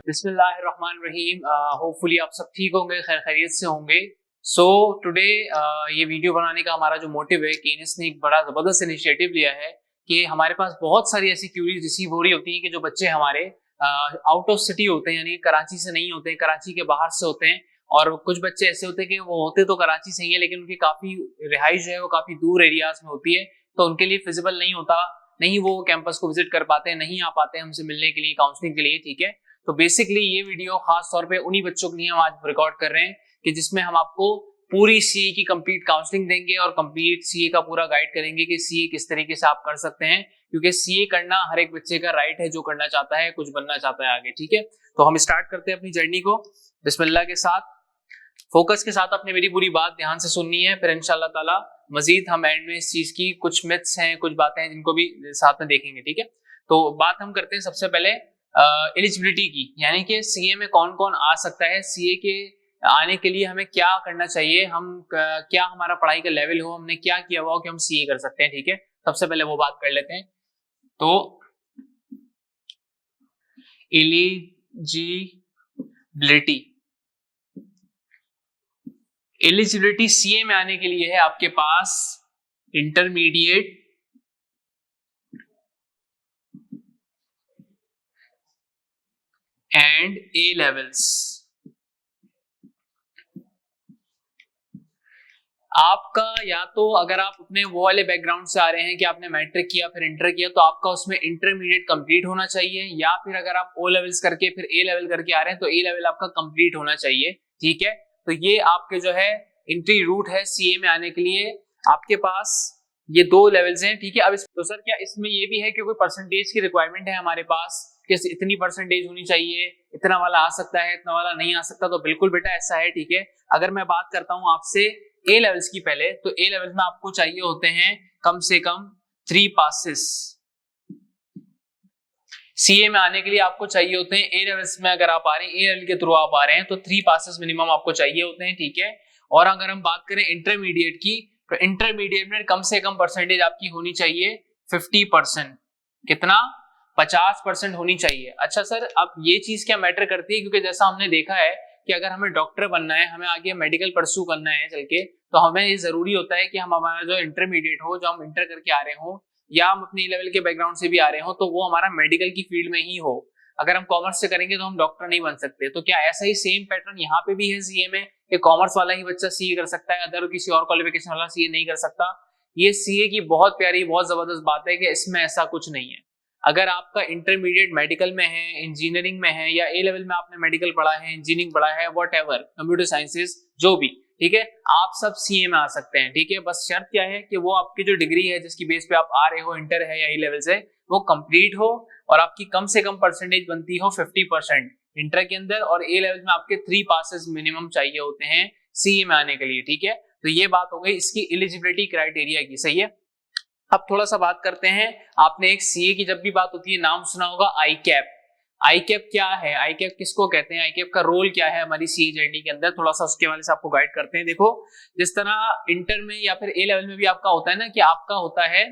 बिस्मिल्लाहिर्रहमानिर्रहीम। होपफुली आप सब ठीक होंगे, खैर खैरियत से होंगे। सो टुडे ये वीडियो बनाने का हमारा जो मोटिव है कि इसने एक बड़ा ज़बरदस्त इनिशिएटिव लिया है कि हमारे पास बहुत सारी ऐसी क्यूरीज रिसीव हो रही होती हैं कि जो बच्चे हमारे आउट ऑफ सिटी होते हैं, यानी कराची से नहीं होते हैं, कराची के बाहर से होते हैं। और कुछ बच्चे ऐसे होते हैं कि वो होते तो कराची से ही है, लेकिन उनकी काफ़ी रिहाइश जो है वो काफ़ी दूर एरियाज में होती है, तो उनके लिए फिजिबल नहीं होता, नहीं वो कैंपस को विजिट कर पाते हैं, नहीं आ पाते हैं हमसे मिलने के लिए, काउंसलिंग के लिए। ठीक है, तो बेसिकली ये वीडियो खास तौर पे उन्हीं बच्चों के लिए हम आज रिकॉर्ड कर रहे हैं कि जिसमें हम आपको पूरी सीए की कंप्लीट काउंसलिंग देंगे और कंप्लीट सीए का पूरा गाइड करेंगे कि सीए किस तरीके से आप कर सकते हैं, क्योंकि सीए करना हर एक बच्चे का राइट है जो करना चाहता है, कुछ बनना चाहता है आगे। ठीक है, तो हम स्टार्ट करते हैं अपनी जर्नी को बिस्मिल्लाह के साथ। फोकस के साथ आपने मेरी पूरी बात ध्यान से सुननी है, फिर इंशाल्लाह ताला मजीद हम एंड में इस चीज की कुछ मिथ्स हैं, कुछ बातें हैं जिनको भी साथ में देखेंगे। ठीक है, तो बात हम करते हैं सबसे पहले एलिजिबिलिटी की, यानी कि सीए में कौन कौन आ सकता है, सीए के आने के लिए हमें क्या करना चाहिए, हम क्या हमारा पढ़ाई का लेवल हो, हमने क्या किया हुआ हो कि हम सीए कर सकते हैं। ठीक है, सबसे पहले वो बात कर लेते हैं। तो एलिजिबिलिटी सीए में आने के लिए है आपके पास इंटरमीडिएट एंड ए लेवल्स। आपका या तो अगर आप अपने वो वाले बैकग्राउंड से आ रहे हैं कि आपने मैट्रिक किया फिर इंटर किया, तो आपका उसमें इंटरमीडिएट कंप्लीट होना चाहिए, या फिर अगर आप ओ लेवल्स करके फिर ए लेवल करके आ रहे हैं तो ए लेवल आपका कंप्लीट होना चाहिए। ठीक है, तो ये आपके जो है एंट्री रूट है सीए में आने के लिए। आपके पास ये दो लेवल्स हैं। ठीक है, अब तो सर क्या इसमें ये भी है कि कोई परसेंटेज की रिक्वायरमेंट है हमारे पास कि इतनी परसेंटेज होनी चाहिए, इतना वाला आ सकता है, इतना वाला नहीं आ सकता? तो बिल्कुल बेटा ऐसा है। ठीक है, अगर मैं बात करता हूं आपसे ए लेवल्स की पहले, तो ए लेवल्स में आपको चाहिए होते हैं कम से कम 3 पासेस। सीए में आने के लिए आपको चाहिए होते हैं, ए लेवल्स में अगर आप आ रहे हैं, ए लेवल के थ्रू आप आ रहे हैं तो 3 पासेस मिनिमम आपको चाहिए होते हैं। ठीक है, और अगर हम बात करें इंटरमीडिएट की, तो इंटरमीडिएट में कम से कम परसेंटेज आपकी होनी चाहिए 50%। कितना? 50% होनी चाहिए। अच्छा सर, अब ये चीज क्या मैटर करती है? क्योंकि जैसा हमने देखा है कि अगर हमें डॉक्टर बनना है, हमें आगे मेडिकल परस्यू करना है चल के, तो हमें ये जरूरी होता है कि हम हमारा जो इंटरमीडिएट हो, जो हम इंटर करके आ रहे हो, या हम अपने लेवल के बैकग्राउंड से भी आ रहे हो, तो वो हमारा मेडिकल की फील्ड में ही हो। अगर हम कॉमर्स से करेंगे तो हम डॉक्टर नहीं बन सकते। तो क्या ऐसा ही सेम पैटर्न यहाँ पे भी है सीए में कि कॉमर्स वाला ही बच्चा सीए कर सकता है, अदर किसी और क्वालिफिकेशन वाला सीए नहीं कर सकता? ये सीए की बहुत प्यारी, बहुत जबरदस्त बात है कि इसमें ऐसा कुछ नहीं है। अगर आपका इंटरमीडिएट मेडिकल में है, इंजीनियरिंग में है, या ए लेवल में आपने मेडिकल पढ़ा है, इंजीनियरिंग पढ़ा है, व्हाटएवर, कंप्यूटर साइंसेस, जो भी, ठीक है, आप सब सीए में आ सकते हैं। ठीक है, बस शर्त क्या है कि वो आपकी जो डिग्री है जिसकी बेस पे आप आ रहे हो, इंटर है या ए लेवल से, वो कंप्लीट हो और आपकी कम से कम परसेंटेज बनती हो 50% इंटर के अंदर, और ए लेवल में आपके 3 पासेस मिनिमम चाहिए होते हैं सीए में आने के लिए। ठीक है, तो ये बात हो गई इसकी एलिजिबिलिटी क्राइटेरिया की। सही है, अब थोड़ा सा बात करते हैं। आपने एक सीए की जब भी बात होती है नाम सुना होगा आई कैप। आई कैप क्या है, आई कैप किसको कहते हैं, आई कैप का रोल क्या है हमारी सीए जर्नी के अंदर, थोड़ा सा उसके वाले से आपको गाइड करते हैं। देखो, जिस तरह इंटर में या फिर ए लेवल में भी आपका होता है ना कि आपका होता है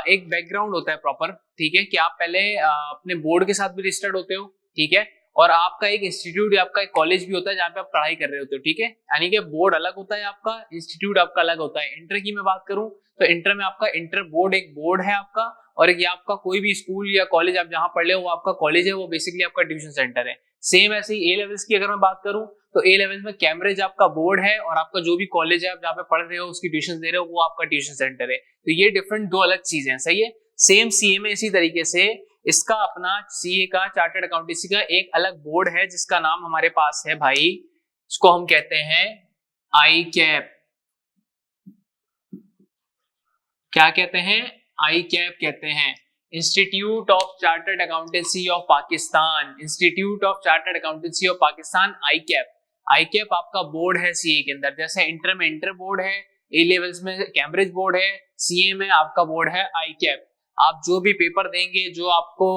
एक बैकग्राउंड होता है प्रॉपर। ठीक है, कि आप पहले अपने बोर्ड के साथ भी रजिस्टर्ड होते हो। ठीक है, और आपका एक इंस्टीट्यूट या आपका एक कॉलेज भी होता है जहाँ पे आप पढ़ाई कर रहे होते हो। ठीक है, यानी कि बोर्ड अलग होता है आपका, इंस्टीट्यूट आपका अलग होता है। इंटर की मैं बात करूं तो इंटर में आपका इंटर बोर्ड, एक बोर्ड है आपका, और एक ये आपका कोई भी स्कूल या कॉलेज आप जहां पढ़ रहे हो वो आपका कॉलेज है, वो बेसिकली आपका ट्यूशन सेंटर है। सेम ऐसे ही ए लेवल्स की अगर मैं बात करूं तो ए लेवल में कैम्ब्रिज आपका बोर्ड है, और आपका जो भी कॉलेज है आप जहाँ पे पढ़ रहे हो, उसकी ट्यूशन दे रहे हो, वो आपका ट्यूशन सेंटर है। तो ये डिफरेंट दो अलग चीजें हैं। सही है, सेम सीए में इसी तरीके से इसका अपना सीए का, चार्टर्ड अकाउंटेंसी का एक अलग बोर्ड है जिसका नाम हमारे पास है भाई, इसको हम कहते हैं आई कैप। क्या कहते हैं? आई कैप कहते हैं, institute of chartered accountancy of Pakistan. Institute of chartered accountancy of Pakistan, I cap. I cap आपका बोर्ड है सीए के अंदर, जैसे इंटर में इंटर बोर्ड है, ए लेवल्स में कैम्ब्रिज बोर्ड है, सीए में आपका बोर्ड है आई कैप। आप जो भी पेपर देंगे, जो आपको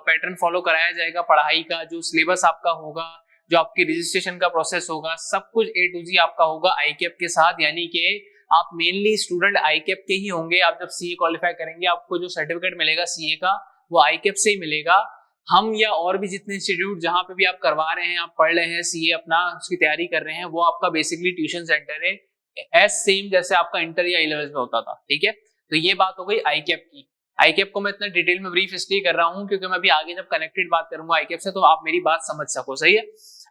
पैटर्न फॉलो कराया जाएगा पढ़ाई का, जो सिलेबस आपका होगा, जो आपकी रजिस्ट्रेशन का प्रोसेस होगा, सब कुछ ए टू जी आपका होगा आई कैप के साथ। यानी कि आप मेनली स्टूडेंट आई कैप के ही होंगे। आप जब सीए क्वालिफाई करेंगे, आपको जो सर्टिफिकेट मिलेगा सीए का, वो ICAP से ही मिलेगा। हम या और भी जितने इंस्टीट्यूट जहां पे भी आप करवा रहे हैं, आप पढ़ रहे हैं सीए अपना उसकी तैयारी कर रहे हैं, वो आपका बेसिकली ट्यूशन सेंटर है, एज सेम जैसे आपका इंटर या A-levels में होता था। ठीक है, तो ये बात हो गई ICAP की। ICAP को मैं इतना डिटेल में ब्रीफ इसलिए कर रहा हूँ क्योंकि मैं भी आगे जब कनेक्टेड बात करूंगा ICAP से तो आप मेरी बात समझ सको। सही है,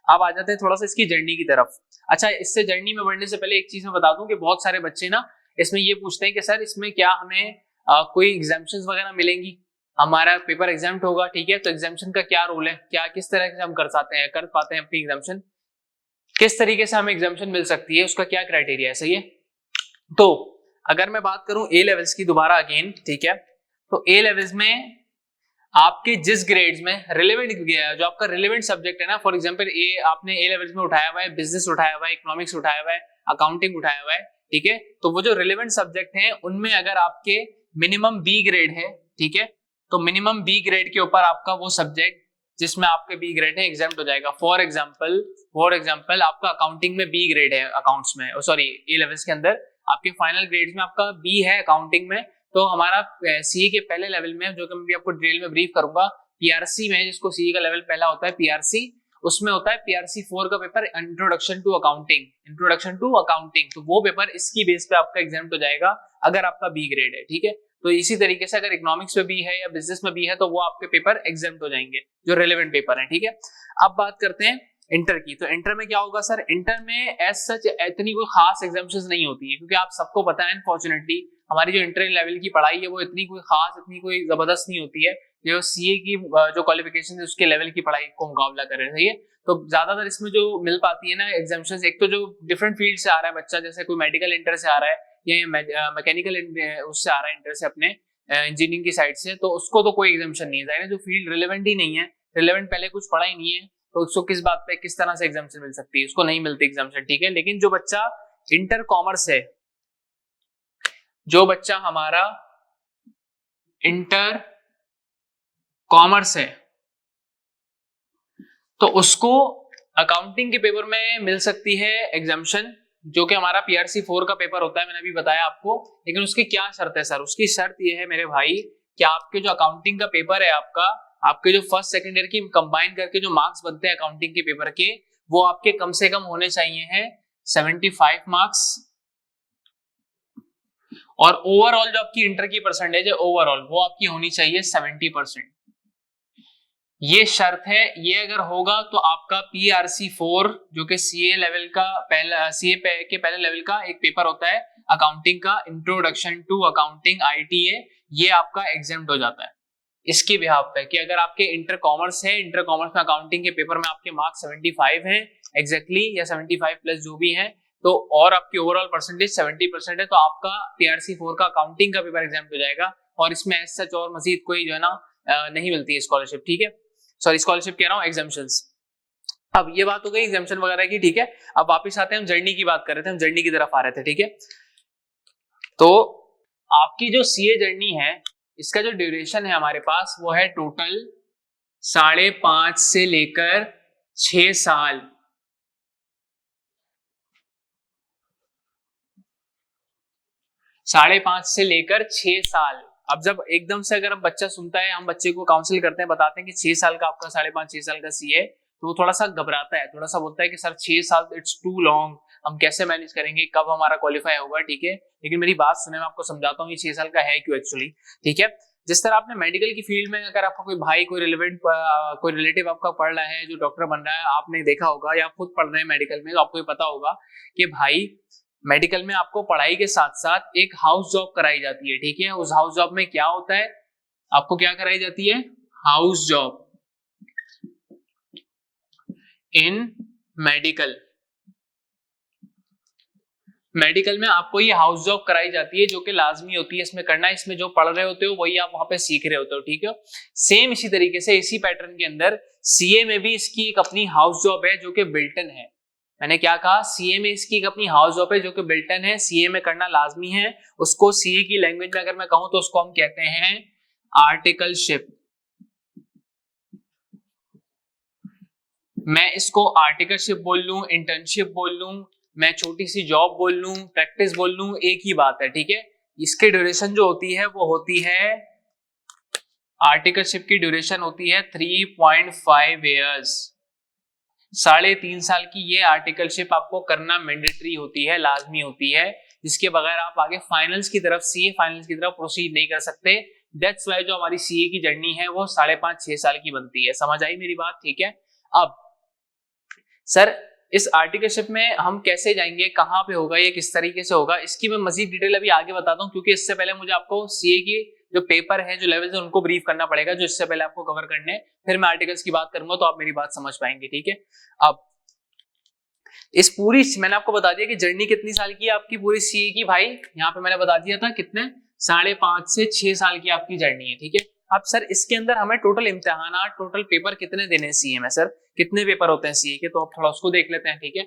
अब आ जाते हैं थोड़ा सा इसकी जर्नी की तरफ। अच्छा, इससे जर्नी में बढ़ने से पहले एक चीज मैं बता दूं कि बहुत सारे बच्चे ना इसमें ये पूछते हैं कि सर इसमें क्या हमें कोई एग्जाम्पशंस वगैरह मिलेंगी, हमारा पेपर एग्जाम्प्ट होगा। ठीक है, तो एग्जाम्पशन का क्या रोल है, क्या किस तरह से हम कर पाते हैं अपनी एग्जाम्पशन, किस तरीके से हमें एग्जाम्पशन मिल सकती है, उसका क्या क्राइटेरिया है। सही है, तो अगर मैं बात करूं A-levels की दोबारा अगेन, ठीक है, तो A-levels में आपके जिस ग्रेड्स में रिलेवेंट जो आपका रिलेवेंट सब्जेक्ट है ना, फॉर एग्जांपल आपने A-levels में उठाया हुआ है बिजनेस, उठाया हुआ है इकोनॉमिक्स, उठाया हुआ है अकाउंटिंग, उठाया हुआ है। ठीक है, तो वो जो रिलेवेंट सब्जेक्ट हैं उनमें अगर आपके मिनिमम B ग्रेड है, ठीक है, तो मिनिमम B ग्रेड के ऊपर आपका वो सब्जेक्ट जिसमें आपके B ग्रेड है एग्जाम्प्ट हो जाएगा। फॉर एग्जांपल आपका अकाउंटिंग में B ग्रेड है, अकाउंट्स में सॉरी A-levels के अंदर आपके फाइनल ग्रेड्स में आपका B है अकाउंटिंग में, तो हमारा सीए के पहले लेवल में, जो कि मैं भी आपको डिटेल में ब्रीफ करूंगा, पीआरसी में, जिसको सीए का लेवल पहला होता है पीआरसी, उसमें होता है पीआरसी 4 का पेपर इंट्रोडक्शन टू अकाउंटिंग, तो वो पेपर इसकी बेस पे आपका एग्जाम हो जाएगा अगर आपका बी ग्रेड है। ठीक है, तो इसी तरीके से अगर इकोनॉमिक्स में भी है या बिजनेस में भी है तो वो आपके पेपर एग्जाम हो जाएंगे जो रेलेवेंट पेपर है। ठीक है, अब बात करते हैं इंटर की। तो इंटर में क्या होगा सर, इंटर में एज सच इतनी कोई खास एग्जाम्पशंस नहीं होती है, क्योंकि आप सबको पता है अनफॉर्चुनेटली हमारी जो इंटर लेवल की पढ़ाई है वो इतनी कोई खास, इतनी कोई जबरदस्त नहीं होती है जो सीए की जो क्वालिफिकेशन है उसके लेवल की पढ़ाई को मुकाबला करे। सही है, तो ज्यादातर इसमें जो मिल पाती है ना एग्जाम्पशंस, एक तो जो डिफरेंट फील्ड से आ रहा है बच्चा, जैसे कोई मेडिकल इंटर से आ रहा है या मैकेनिकल उससे आ रहा है इंटर से, अपने इंजीनियरिंग की साइड से, तो उसको तो कोई एग्जाम्पशन नहीं है। जो फील्ड रिलेवेंट ही नहीं है, रिलेवेंट पहले कुछ पढ़ा ही नहीं है, तो उसको किस बात पे किस तरह से एग्जाम्पशन मिल सकती है, उसको नहीं मिलती एग्जाम्पशन। ठीक है, लेकिन जो बच्चा इंटर कॉमर्स है, जो बच्चा हमारा इंटर कॉमर्स है, तो उसको अकाउंटिंग के पेपर में मिल सकती है एग्जाम्पशन, जो कि हमारा पीआरसी 4 का पेपर होता है, मैंने अभी बताया आपको। लेकिन उसकी क्या शर्त है सर, उसकी शर्त ये है मेरे भाई कि आपके जो अकाउंटिंग का पेपर है आपके जो फर्स्ट सेकंड ईयर की कंबाइन करके जो मार्क्स बनते हैं अकाउंटिंग के पेपर के, वो आपके कम से कम होने चाहिए हैं 75 मार्क्स, और ओवरऑल जो आपकी इंटर की परसेंटेज है ओवरऑल वो आपकी होनी चाहिए 70%। ये शर्त है, ये अगर होगा तो आपका पीआरसी 4 जो कि सीए लेवल का पहला, सीए के पहले लेवल का एक पेपर होता है अकाउंटिंग का, इंट्रोडक्शन टू अकाउंटिंग ITA, ये आपका एग्जाम्प्ट हो जाता है इसके बिहाफ पे कि अगर आपके इंटर कॉमर्स है, इंटर कॉमर्स में अकाउंटिंग के पेपर में आपके मार्क्स 75 हैं एग्जैक्टली, या 75 प्लस जो भी है, तो और आपकी ओवरऑल परसेंटेज 70% है, तो आपका पीआरसी 4 का अकाउंटिंग का पेपर एग्जाम हो जाएगा, और इसमें एज सच और मजीद कोई जो है ना नहीं मिलती है स्कॉलरशिप। ठीक है, सॉरी स्कॉलरशिप कह रहा हूँ, एग्जाम्पशंस। अब ये बात हो गई एग्जाम्पशन वगैरह की। ठीक है, अब वापस आते हैं, हम जर्नी की बात कर रहे थे, हम जर्नी की तरफ आ रहे थे। ठीक है, तो आपकी जो सीए जर्नी है इसका जो ड्यूरेशन है हमारे पास वो है टोटल 5.5 से लेकर 6 साल। 5.5 से लेकर 6 साल। अब जब एकदम से अगर बच्चा सुनता है, हम बच्चे को काउंसिल करते हैं, बताते हैं कि 6 साल का आपका 5.5 6 साल का सीए, तो वो थोड़ा सा घबराता है, थोड़ा सा बोलता है कि सर 6 साल इट्स टू लॉन्ग, हम कैसे मैनेज करेंगे, कब हमारा क्वालिफाई होगा। ठीक है, लेकिन मेरी बात सुने, मैं आपको समझाता हूँ ये 6 साल का है क्यों एक्चुअली। ठीक है, जिस तरह आपने मेडिकल की फील्ड में अगर आपका कोई भाई, कोई रिलेटिव आपका पढ़ रहा है जो डॉक्टर बन रहा है, आपने देखा होगा, या खुद पढ़ रहे हैं मेडिकल में, तो आपको ये पता होगा कि भाई मेडिकल में आपको पढ़ाई के साथ साथ एक हाउस जॉब कराई जाती है। ठीक है, उस हाउस जॉब में क्या होता है, आपको क्या कराई जाती है, house job in medical. Medical में आपको ये हाउस जॉब कराई जाती है जो कि लाजमी होती है इसमें करना, इसमें जो पढ़ रहे होते हो वही आप वहां पे सीख रहे होते हो। ठीक है, सेम इसी तरीके से इसी पैटर्न के अंदर सीए में भी इसकी एक अपनी हाउस जॉब है जो कि बिल्ट इन है। मैंने क्या कहा, सीए में इसकी एक अपनी हाउस जॉब है जो कि बिल्ट इन है, सीए में करना लाजमी है। उसको सीए की लैंग्वेज में अगर मैं कहूं तो उसको हम कहते हैं आर्टिकलशिप। मैं इसको आर्टिकलशिप बोल लूं, इंटर्नशिप बोल लूं, मैं छोटी सी जॉब बोल लूं, प्रैक्टिस बोल लूं, एक ही बात है। ठीक है, इसकी ड्यूरेशन जो होती है वो होती है आर्टिकलशिप की ड्यूरेशन होती है 3.5 ईयर्स, 3.5 साल की ये आर्टिकलशिप आपको करना मैंडेटरी होती है, लाजमी होती है, जिसके बगैर आप आगे फाइनल्स की तरफ, सीए फाइनल्स की तरफ प्रोसीड नहीं कर सकते। दैट्स वाई जो हमारी सीए की जर्नी है वो 5.5-6 साल की बनती है। समझ आई मेरी बात? ठीक है। अब सर इस आर्टिकलशिप में हम कैसे जाएंगे, कहाँ पे होगा, ये किस तरीके से होगा, इसकी मैं मजीद डिटेल अभी आगे बताता हूँ, क्योंकि इससे पहले मुझे आपको सीए की जो पेपर है, जो लेवल्स है, उनको ब्रीफ करना पड़ेगा, जो इससे पहले आपको कवर करने हैं। फिर मैं आर्टिकल्स की बात करूंगा तो आप मेरी बात समझ पाएंगे। ठीक है। अब इस पूरी मैंने आपको बता दिया कि जर्नी कितनी साल की है आपकी पूरी सीए की। भाई यहाँ पे मैंने बता दिया था कितने, 5.5 से 6 साल की आपकी जर्नी है। ठीक है। अब सर इसके अंदर हमें टोटल इम्तिहान, टोटल पेपर कितने देने हैं सीए में? सर कितने पेपर होते हैं सीए के, तो आप थोड़ा उसको देख लेते हैं। ठीक है।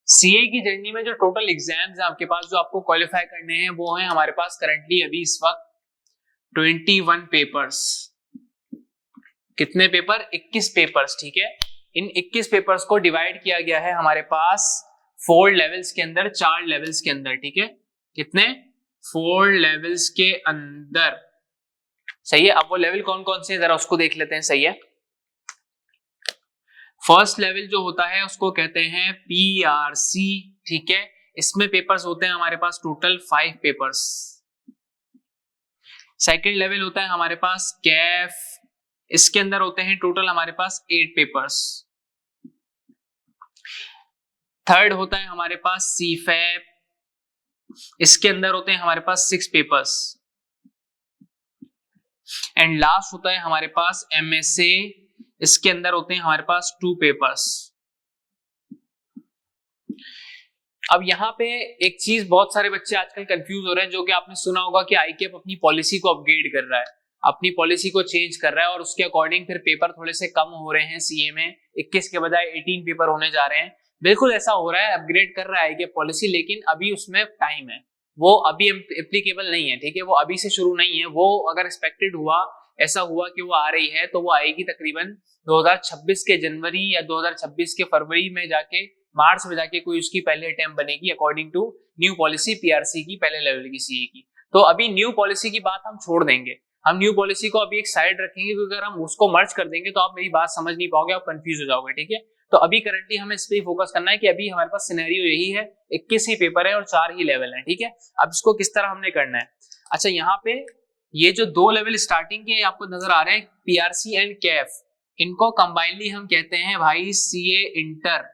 सीए की जर्नी में जो टोटल एग्जाम्स हैं आपके पास, जो आपको क्वालिफाई करने हैं, वो है हमारे पास करंटली अभी इस वक्त 21 पेपर्स। कितने पेपर? 21 पेपर्स। ठीक है। इन 21 पेपर्स को डिवाइड किया गया है हमारे पास 4 लेवल्स के अंदर, 4 लेवल्स के अंदर। ठीक है। कितने? 4 लेवल्स के अंदर। सही है। अब वो लेवल कौन कौन से हैं जरा उसको देख लेते हैं। सही है। फर्स्ट लेवल जो होता है उसको कहते हैं पीआरसी। ठीक है। इसमें पेपर्स होते हैं हमारे पास टोटल 5 पेपर्स। सेकंड लेवल होता है हमारे पास कैफ, इसके अंदर होते हैं टोटल हमारे पास 8 पेपर्स। थर्ड होता है हमारे पास सीफैप, इसके अंदर होते हैं हमारे पास 6 पेपर्स। एंड लास्ट होता है हमारे पास एमएसए, इसके अंदर होते हैं हमारे पास 2 पेपर्स। अब यहाँ पे एक चीज बहुत सारे बच्चे आजकल कंफ्यूज हो रहे हैं, जो कि आपने सुना होगा कि आईकेएप अपनी पॉलिसी को अपग्रेड कर रहा है, अपनी पॉलिसी को चेंज कर रहा है, और उसके अकॉर्डिंग फिर पेपर थोड़े से कम हो रहे हैं सीए में, 21 के बजाय 18 पेपर होने जा रहे हैं। बिल्कुल ऐसा हो रहा है, अपग्रेड कर रहा है आईकेएप पॉलिसी, लेकिन अभी उसमें टाइम है, वो अभी एप्लीकेबल नहीं है। ठीक है। वो अभी से शुरू नहीं है, वो अगर एक्सपेक्टेड हुआ, ऐसा हुआ कि वो आ रही है, तो वो आएगी तकरीबन 2026 के जनवरी या 2026 के फरवरी में जाके, मार्च में जाके कोई उसकी पहले अटेम्प्ट बनेगी according to new policy PRC की, पहले लेवल की सीए की। तो अभी न्यू पॉलिसी की बात हम छोड़ देंगे, हम न्यू पॉलिसी को अभी एक साइड रखेंगे, क्योंकि अगर हम उसको मर्ज कर देंगे तो आप मेरी बात समझ नहीं पाओगे, आप कंफ्यूज हो जाओगे। ठीक है। तो अभी करंटली हमें इस पे फोकस करना है कि अभी हमारे पास सिनेरियो यही है, 21 ही पेपर है और 4 ही लेवल है। ठीक है। अब इसको किस तरह हमने करना है? अच्छा, यहाँ पे ये जो 2 लेवल स्टार्टिंग के आपको नजर आ रहे हैं, पीआरसी एंड कैफ, इनको कंबाइनली हम कहते हैं भाई सीए इंटर।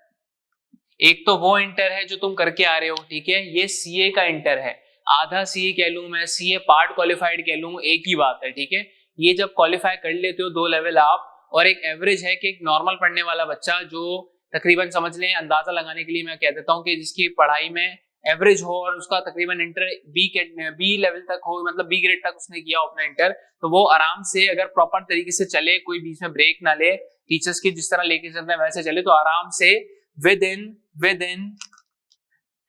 एक तो वो इंटर है जो तुम करके आ रहे हो, ठीक है, ये सीए का इंटर है, आधा सीए कह लूं मैं, सीए पार्ट क्वालिफाइड कह लूं, एक ही बात है। ठीक है। ये जब क्वालिफाई कर लेते हो 2 लेवल आप, और एक एवरेज है कि एक नॉर्मल पढ़ने वाला बच्चा जो तकरीबन समझ लें, अंदाजा लगाने के लिए मैं कह देता हूं कि जिसकी पढ़ाई में एवरेज हो और उसका तकरीबन इंटर बी लेवल तक हो, मतलब बी ग्रेड तक उसने किया अपना इंटर, तो वो आराम से अगर प्रॉपर तरीके से चले, कोई बीच में ब्रेक ना ले, टीचर्स की जिस तरह लेके चलते हैं वैसे चले, तो आराम से with in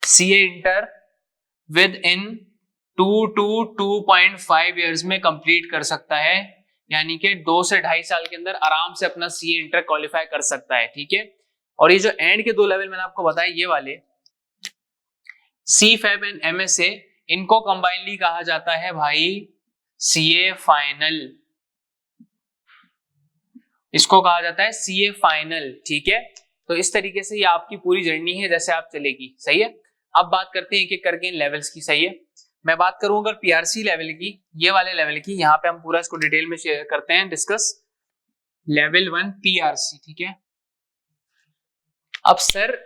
CA inter with in 2.5 years में कंप्लीट कर सकता है, यानी कि 2 से 2.5 साल के अंदर आराम से अपना सीए इंटर क्वालिफाई कर सकता है। ठीक है। और ये जो एंड के 2 लेवल मैंने आपको बताया, ये वाले सी फैब एंड एमएसए, इनको कंबाइनली कहा जाता है भाई सीए फाइनल, इसको कहा जाता है सीए फाइनल। ठीक है। तो इस तरीके से ये आपकी पूरी जर्नी है, जैसे आप चलेगी। सही है। अब बात करते हैं एक एक करके इन लेवल्स की। सही है। मैं बात करूं अगर पीआरसी लेवल की, ये वाले लेवल की, यहाँ पे हम पूरा इसको डिटेल में शेयर करते हैं, डिस्कस लेवल 1 पीआरसी। ठीक है। अब सर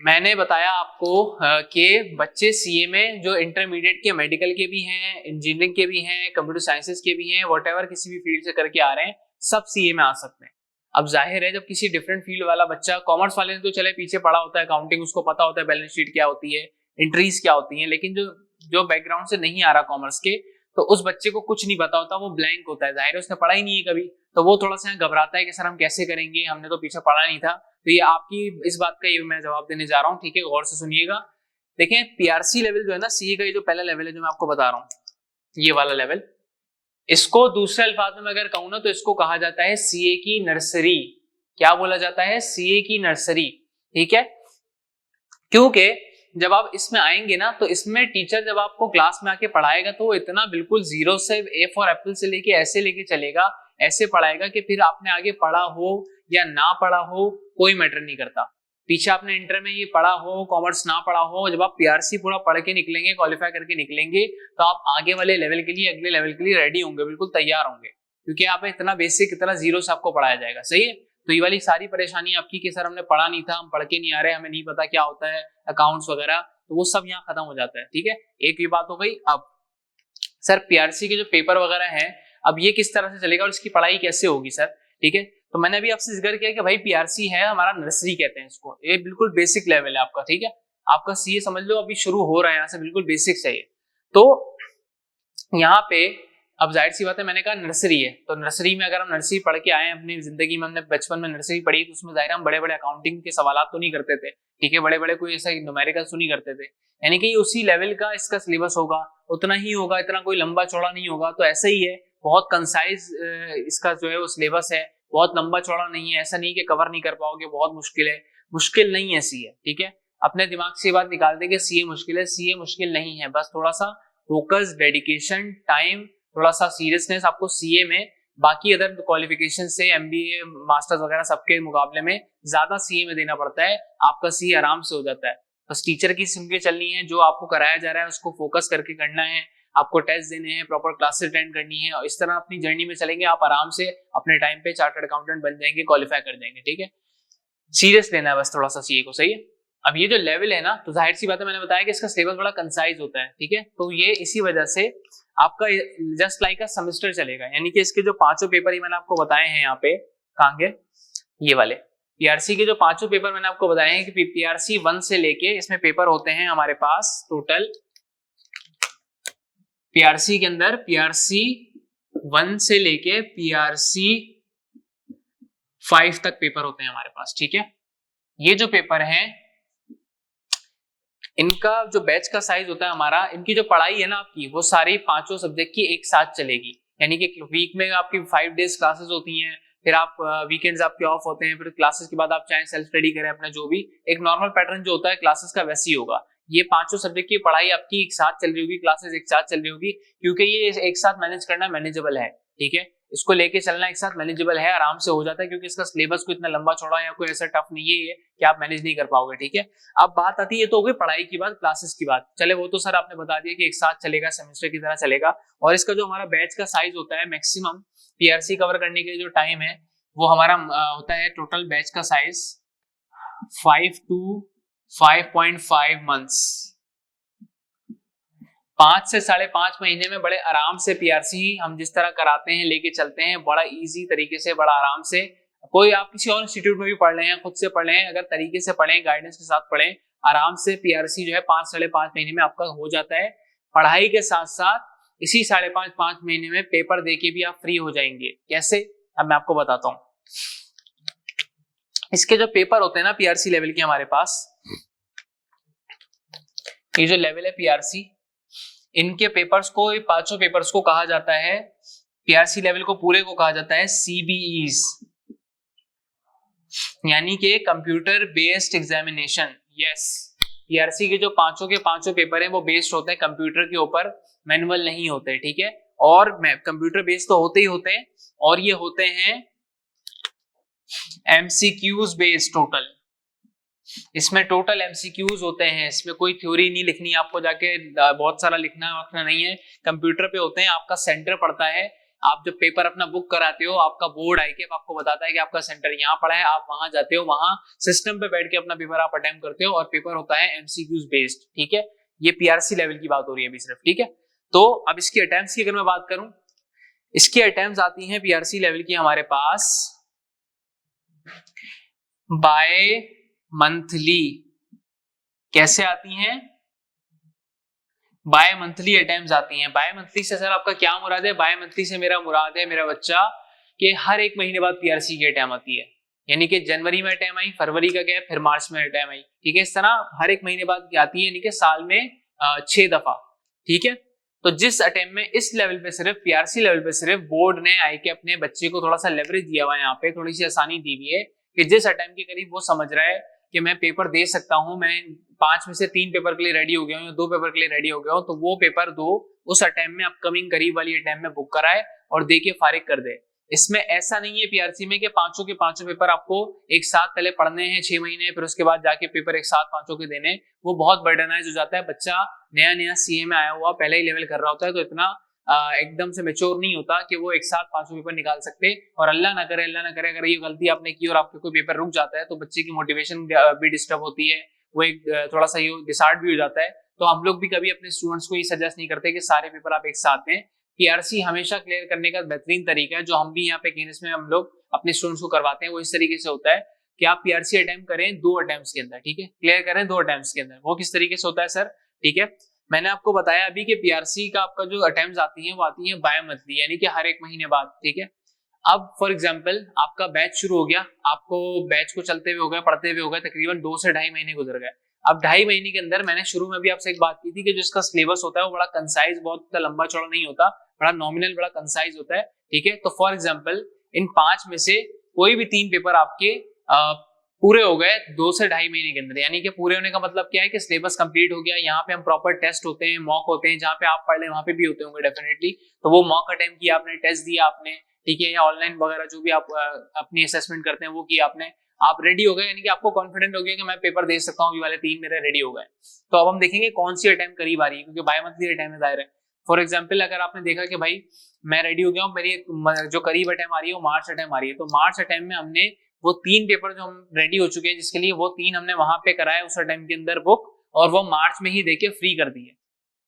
मैंने बताया आपको कि बच्चे सीए में जो इंटरमीडिएट के, मेडिकल के भी हैं, इंजीनियरिंग के भी हैं, कंप्यूटर साइंसेस के भी हैं, व्हाटएवर किसी भी फील्ड से करके आ रहे हैं, सब सीए में आ सकते हैं। अब जाहिर है जब किसी डिफरेंट फील्ड वाला बच्चा, कॉमर्स वाले ने तो चले पीछे पढ़ा होता है अकाउंटिंग, उसको पता होता है बैलेंस शीट क्या होती है, एंट्रीज क्या होती है, लेकिन जो बैकग्राउंड से नहीं आ रहा कॉमर्स के, तो उस बच्चे को कुछ नहीं पता होता, वो ब्लैंक होता है, जाहिर है उसने पढ़ा ही नहीं है कभी, तो वो थोड़ा सा घबराता है कि सर हम कैसे करेंगे, हमने तो पीछे पढ़ा नहीं था। तो ये आपकी इस बात का ये मैं जवाब देने जा रहा हूँ। ठीक है। गौर से सुनिएगा। देखें पीआरसी लेवल जो है ना, सीए का ये जो पहला लेवल है जो मैं आपको बता रहा हूँ, ये वाला लेवल, इसको दूसरे अल्फाज में अगर कहूँ ना, तो इसको कहा जाता है सीए की नर्सरी। क्या बोला जाता है? सीए की नर्सरी। ठीक है। क्योंकि जब आप इसमें आएंगे ना तो इसमें टीचर जब आपको क्लास में आके पढ़ाएगा तो वो इतना बिल्कुल जीरो से ए फॉर एप्पल से लेके ऐसे लेके चलेगा, ऐसे पढ़ाएगा कि फिर आपने आगे पढ़ा हो या ना पढ़ा हो कोई मैटर नहीं करता। पीछे आपने इंटर में ये पढ़ा हो, कॉमर्स ना पढ़ा हो, जब आप पीआरसी पूरा पढ़ के निकलेंगे, क्वालिफाई करके निकलेंगे, तो आप आगे वाले लेवल के लिए, अगले लेवल के लिए रेडी होंगे, बिल्कुल तैयार होंगे, क्योंकि आप इतना बेसिक, इतना जीरो से आपको पढ़ाया जाएगा। सही है। तो ये वाली सारी परेशानी आपकी कि सर हमने पढ़ा नहीं था, हम पढ़ के नहीं आ रहे, हमें नहीं पता क्या होता है अकाउंट्स वगैरह, तो वो सब यहाँ खत्म हो जाता है। ठीक है, एक ये बात हो गई। अब सर पीआरसी के जो पेपर वगैरह है, अब ये किस तरह से चलेगा और इसकी पढ़ाई कैसे होगी सर? ठीक है, तो मैंने अभी आपसे जिक्र किया कि भाई पीआरसी है हमारा नर्सरी कहते हैं इसको, ये बिल्कुल बेसिक लेवल है आपका। ठीक है, आपका सीए समझ लो अभी शुरू हो रहा है, यहाँ से बिल्कुल बेसिक चाहिए। तो यहाँ पे अब जाहिर सी बात है, मैंने कहा नर्सरी है, तो नर्सरी में अगर हम नर्सरी पढ़ के आए अपनी जिंदगी में, हमने बचपन में नर्सरी पढ़ी, तो उसमें जाहिर हम बड़े बड़े अकाउंटिंग के सवाल तो नहीं करते थे। ठीक है, बड़े बड़े कोई ऐसा न्यूमेरिकल्स नहीं करते थे, यानी कि उसी लेवल का इसका सिलेबस होगा, उतना ही होगा, इतना कोई लंबा चौड़ा नहीं होगा। तो ऐसा ही है, बहुत कंसाइज इसका जो है वो सिलेबस है, बहुत लंबा चौड़ा नहीं है, ऐसा नहीं कि कवर नहीं कर पाओगे, बहुत मुश्किल है, मुश्किल नहीं है सीए। ठीक है, अपने दिमाग से ये बात निकाल दे कि सीए मुश्किल है, सीए मुश्किल नहीं है, बस थोड़ा सा फोकस, डेडिकेशन, टाइम, थोड़ा सा सीरियसनेस आपको सीए में बाकी अदर क्वालिफिकेशन से, एमबीए, मास्टर्स वगैरह सबके मुकाबले में ज्यादा सीए में देना पड़ता है, आपका सीए आराम से हो जाता है। बस टीचर की सुन के चलनी है, जो आपको कराया जा रहा है उसको फोकस करके करना है, आपको टेस्ट देने हैं, प्रॉपर क्लासेस अटेंड करनी है, और इस तरह अपनी जर्नी में चलेंगे, आप आराम से अपने टाइम पे चार्टर्ड अकाउंटेंट बन जाएंगे, क्वालिफाई कर जाएंगे। ठीक है, सीरियस लेना है बस थोड़ा सा सीए को। सही है। अब ये जो लेवल है ना, तो जाहिर सी बात है, मैंने बताया कि इसका सिलेबस बड़ा कंसाइज होता है। ठीक है, तो ये इसी वजह से आपका जस्ट लाइक अ सेमेस्टर चलेगा, यानी कि इसके जो 5 पेपर ही मैंने आपको बताए हैं यहाँ पे, कहां ये वाले पीआरसी के जो 5 पेपर मैंने आपको बताए हैं कि पीआरसी 1 से लेके इसमें पेपर होते हैं हमारे पास टोटल, पीआरसी के अंदर पीआरसी 1 से लेके पीआरसी 5 तक पेपर होते हैं हमारे पास। ठीक है, ये जो पेपर है इनका जो बैच का साइज होता है हमारा, इनकी जो पढ़ाई है ना आपकी, वो सारी 5 सब्जेक्ट की एक साथ चलेगी, यानी कि वीक में आपकी 5 डेज क्लासेस होती हैं, फिर आप वीकेंड्स आपके ऑफ होते हैं, फिर क्लासेस के बाद आप चाहे सेल्फ स्टडी करें अपना, जो भी एक नॉर्मल पैटर्न जो होता है क्लासेस का वैसे ही होगा। ये 5 सब्जेक्ट की पढ़ाई आपकी एक साथ चल रही होगी, क्लासेस एक साथ चल रही होगी, क्योंकि ये एक साथ मैनेज करना मैनेजेबल है। ठीक है, इसको लेके चलना एक साथ मैनेजेबल है, आराम से हो जाता है, क्योंकि इसका सिलेबस कोई इतना लंबा चौड़ा या कोई ऐसा टफ नहीं है कि आप मैनेज नहीं कर पाओगे। ठीक है, अब बात आती है, तो हो गई पढ़ाई की बात, क्लासेस की बात, चले वो तो सर आपने बता दिया कि एक साथ चलेगा, सेमेस्टर की तरह चलेगा। और इसका जो हमारा बैच का साइज होता है, मैक्सिमम पीआरसी कवर करने के लिए जो टाइम है वो हमारा होता है, टोटल बैच का साइज 5 to 5.5 मंथ्स, 5 से 5.5 महीने में बड़े आराम से पीआरसी हम जिस तरह कराते हैं लेके चलते हैं, बड़ा इजी तरीके से, बड़ा आराम से। कोई आप किसी और इंस्टीट्यूट में भी पढ़ रहे हैं, खुद से पढ़ रहे हैं, अगर तरीके से पढ़ें, गाइडेंस के साथ पढ़ें, आराम से पीआरसी जो है 5 से 5.5 महीने में आपका हो जाता है। पढ़ाई के साथ साथ इसी 5.5 महीने में पेपर देके भी आप फ्री हो जाएंगे। कैसे, अब मैं आपको बताता हूँ। इसके जो पेपर होते हैं ना पीआरसी लेवल के हमारे पास, ये जो लेवल है पीआरसी, इनके पेपर्स को, 5 पेपर्स को कहा जाता है, पीआरसी लेवल को पूरे को कहा जाता है सीबीईज, यानी कि computer based examination. Yes, PRC के जो 5 के 5 पेपर हैं वो बेस्ड होते हैं कंप्यूटर के ऊपर, मैनुअल नहीं होते। ठीक है, और कंप्यूटर बेस्ड तो होते ही होते हैं, और ये होते हैं एमसीक्यूज बेस्ड टोटल। इसमें टोटल एमसीक्यूज होते हैं, इसमें कोई थ्योरी नहीं लिखनी आपको, जाके बहुत सारा लिखना वखना नहीं है, कंप्यूटर पे होते हैं। आपका सेंटर पड़ता है, आप जब पेपर अपना बुक कराते हो, आपका बोर्ड आई के आपको बताता है कि आपका सेंटर यहाँ पड़ा है, आप वहां जाते हो, वहां सिस्टम पे बैठ के अपना पेपर आप अटेम्प्ट करते हो, और पेपर होता है एमसीक्यूज बेस्ड। ठीक है, ये पीआरसी लेवल की बात हो रही है अभी सिर्फ। ठीक है, तो अब इसकी अटेम्प्ट्स की अगर मैं बात करूं, इसकी अटेम्प्ट्स आती हैं पीआरसी लेवल की हमारे पास बाय मंथली। कैसे आती हैं? बाय मंथली अटेम्प्ट्स आती हैं। बाय मंथली से सर आपका क्या मुराद है? बाय मंथली से मेरा मुराद है, मेरा बच्चा, कि हर 1 महीने बाद पीआरसी की अटेम्प्ट आती है, यानी कि जनवरी में अटेम्प्ट आई, फरवरी का गया, फिर मार्च में अटेम्प्ट आई। ठीक है, इस तरह हर 1 महीने बाद आती है, यानी कि साल में 6 दफा। ठीक है, तो जिस अटेम्प्ट में इस लेवल पे सिर्फ पीआरसी लेवल पे सिर्फ बोर्ड ने आई के अपने बच्चे को थोड़ा सा लेवरेज दिया हुआ है, यहाँ पे थोड़ी सी आसानी दी हुई है कि जिस अटेम्प्ट के करीब वो समझ रहा है कि मैं पेपर दे सकता हूँ, मैं 5 में से 3 पेपर के लिए रेडी हो गया हूँ या 2 पेपर के लिए रेडी हो गया हूँ, तो वो पेपर 2 उस अटेम्प्ट में, अपकमिंग करीब वाली अटेम्प्ट में बुक कराए और दे के फारिग कर दे। इसमें ऐसा नहीं है पीआरसी में कि पांचों के पांचों पेपर आपको एक साथ पहले पढ़ने हैं 6 महीने, फिर उसके बाद जाके पेपर एक साथ पांचों के देने, वो बहुत बर्डनाइज हो जाता है। बच्चा नया नया सीए में आया हुआ पहले ही लेवल कर रहा होता है, तो इतना एकदम से मैच्योर नहीं होता कि वो एक साथ पांचों पेपर निकाल सकते। और अल्लाह ना करे अगर ये गलती आपने की और आपके कोई पेपर रुक जाता है तो बच्चे की मोटिवेशन भी डिस्टर्ब होती है, वो एक थोड़ा सा डिसहार्ट भी हो जाता है। तो हम लोग भी कभी अपने स्टूडेंट्स को ये सजेस्ट नहीं करते कि सारे पेपर आप एक साथ दें। पीआरसी हमेशा क्लियर करने का बेहतरीन तरीका है, जो हम भी यहाँ पे केनिस में हम लोग अपने स्टूडेंट्स को करवाते हैं, वो इस तरीके से होता है कि आप पीआरसी अटेम्प्ट करें 2 अटेम्प्ट्स के अंदर, ठीक है, क्लियर करें 2 अटेम्प्ट्स के अंदर। वो किस तरीके से होता है सर, ठीक है, मैंने आपको बताया अभी कि पीआरसी का आपका जो अटेम्प्ट्स आती हैं वो आती हैं बाय मंथली, यानी कि हर 1 महीने बाद, ठीक है। अब फॉर एग्जांपल आपका बैच शुरू हो गया, आपको बैच को चलते हुए हो गया, पढ़ते हुए हो गए, तकरीबन 2 से 2.5 महीने गुजर गए। अब 2.5 महीने के अंदर मैंने शुरू में भी आपसे एक बात की थी कि जो इसका सिलेबस होता है वो बड़ा कंसाइज, बहुत लंबा चौड़ा नहीं होता, बड़ा नॉमिनल, बड़ा कंसाइज होता है, ठीक है। तो फॉर एग्जांपल इन 5 में से कोई भी 3 पेपर आपके पूरे हो गए 2 से 2.5 महीने के अंदर, यानी कि पूरे होने का मतलब क्या है कि सिलेबस कंप्लीट हो गया। यहाँ पे हम प्रॉपर टेस्ट होते हैं, मॉक होते हैं, जहाँ पे आप पढ़ ले वहां पे भी होते होंगे डेफिनेटली। तो वो मॉक अटेम्प्ट किया आपने, टेस्ट दिया आपने, ठीक है, या ऑनलाइन वगैरह जो भी आप अपनी असेसमेंट करते हैं वो किया आपने, आप रेडी हो गए, यानी कि आपको कॉन्फिडेंट हो गया कि मैं पेपर दे सकता हूँ, ये वाले 3 मेरे रेडी हो गए। तो अब हम देखेंगे कौन सी अटेम्प्ट करीब आ रही है, क्योंकि बाय मंथली अटेम्प्ट है दायरा है। फॉर एग्जाम्पल अगर आपने देखा कि भाई मैं रेडी हो गया हूँ, मेरी जो करीब अटेम्प्ट आ रही है वो मार्च अटेम्प्ट आ रही है, तो मार्च अटेम्प्ट में हमने वो 3 पेपर जो हम रेडी हो चुके हैं, जिसके लिए वो 3 हमने वहां पे कराए उस अटेम्प्ट के अंदर बुक, और वो मार्च में ही देके फ्री कर दिए।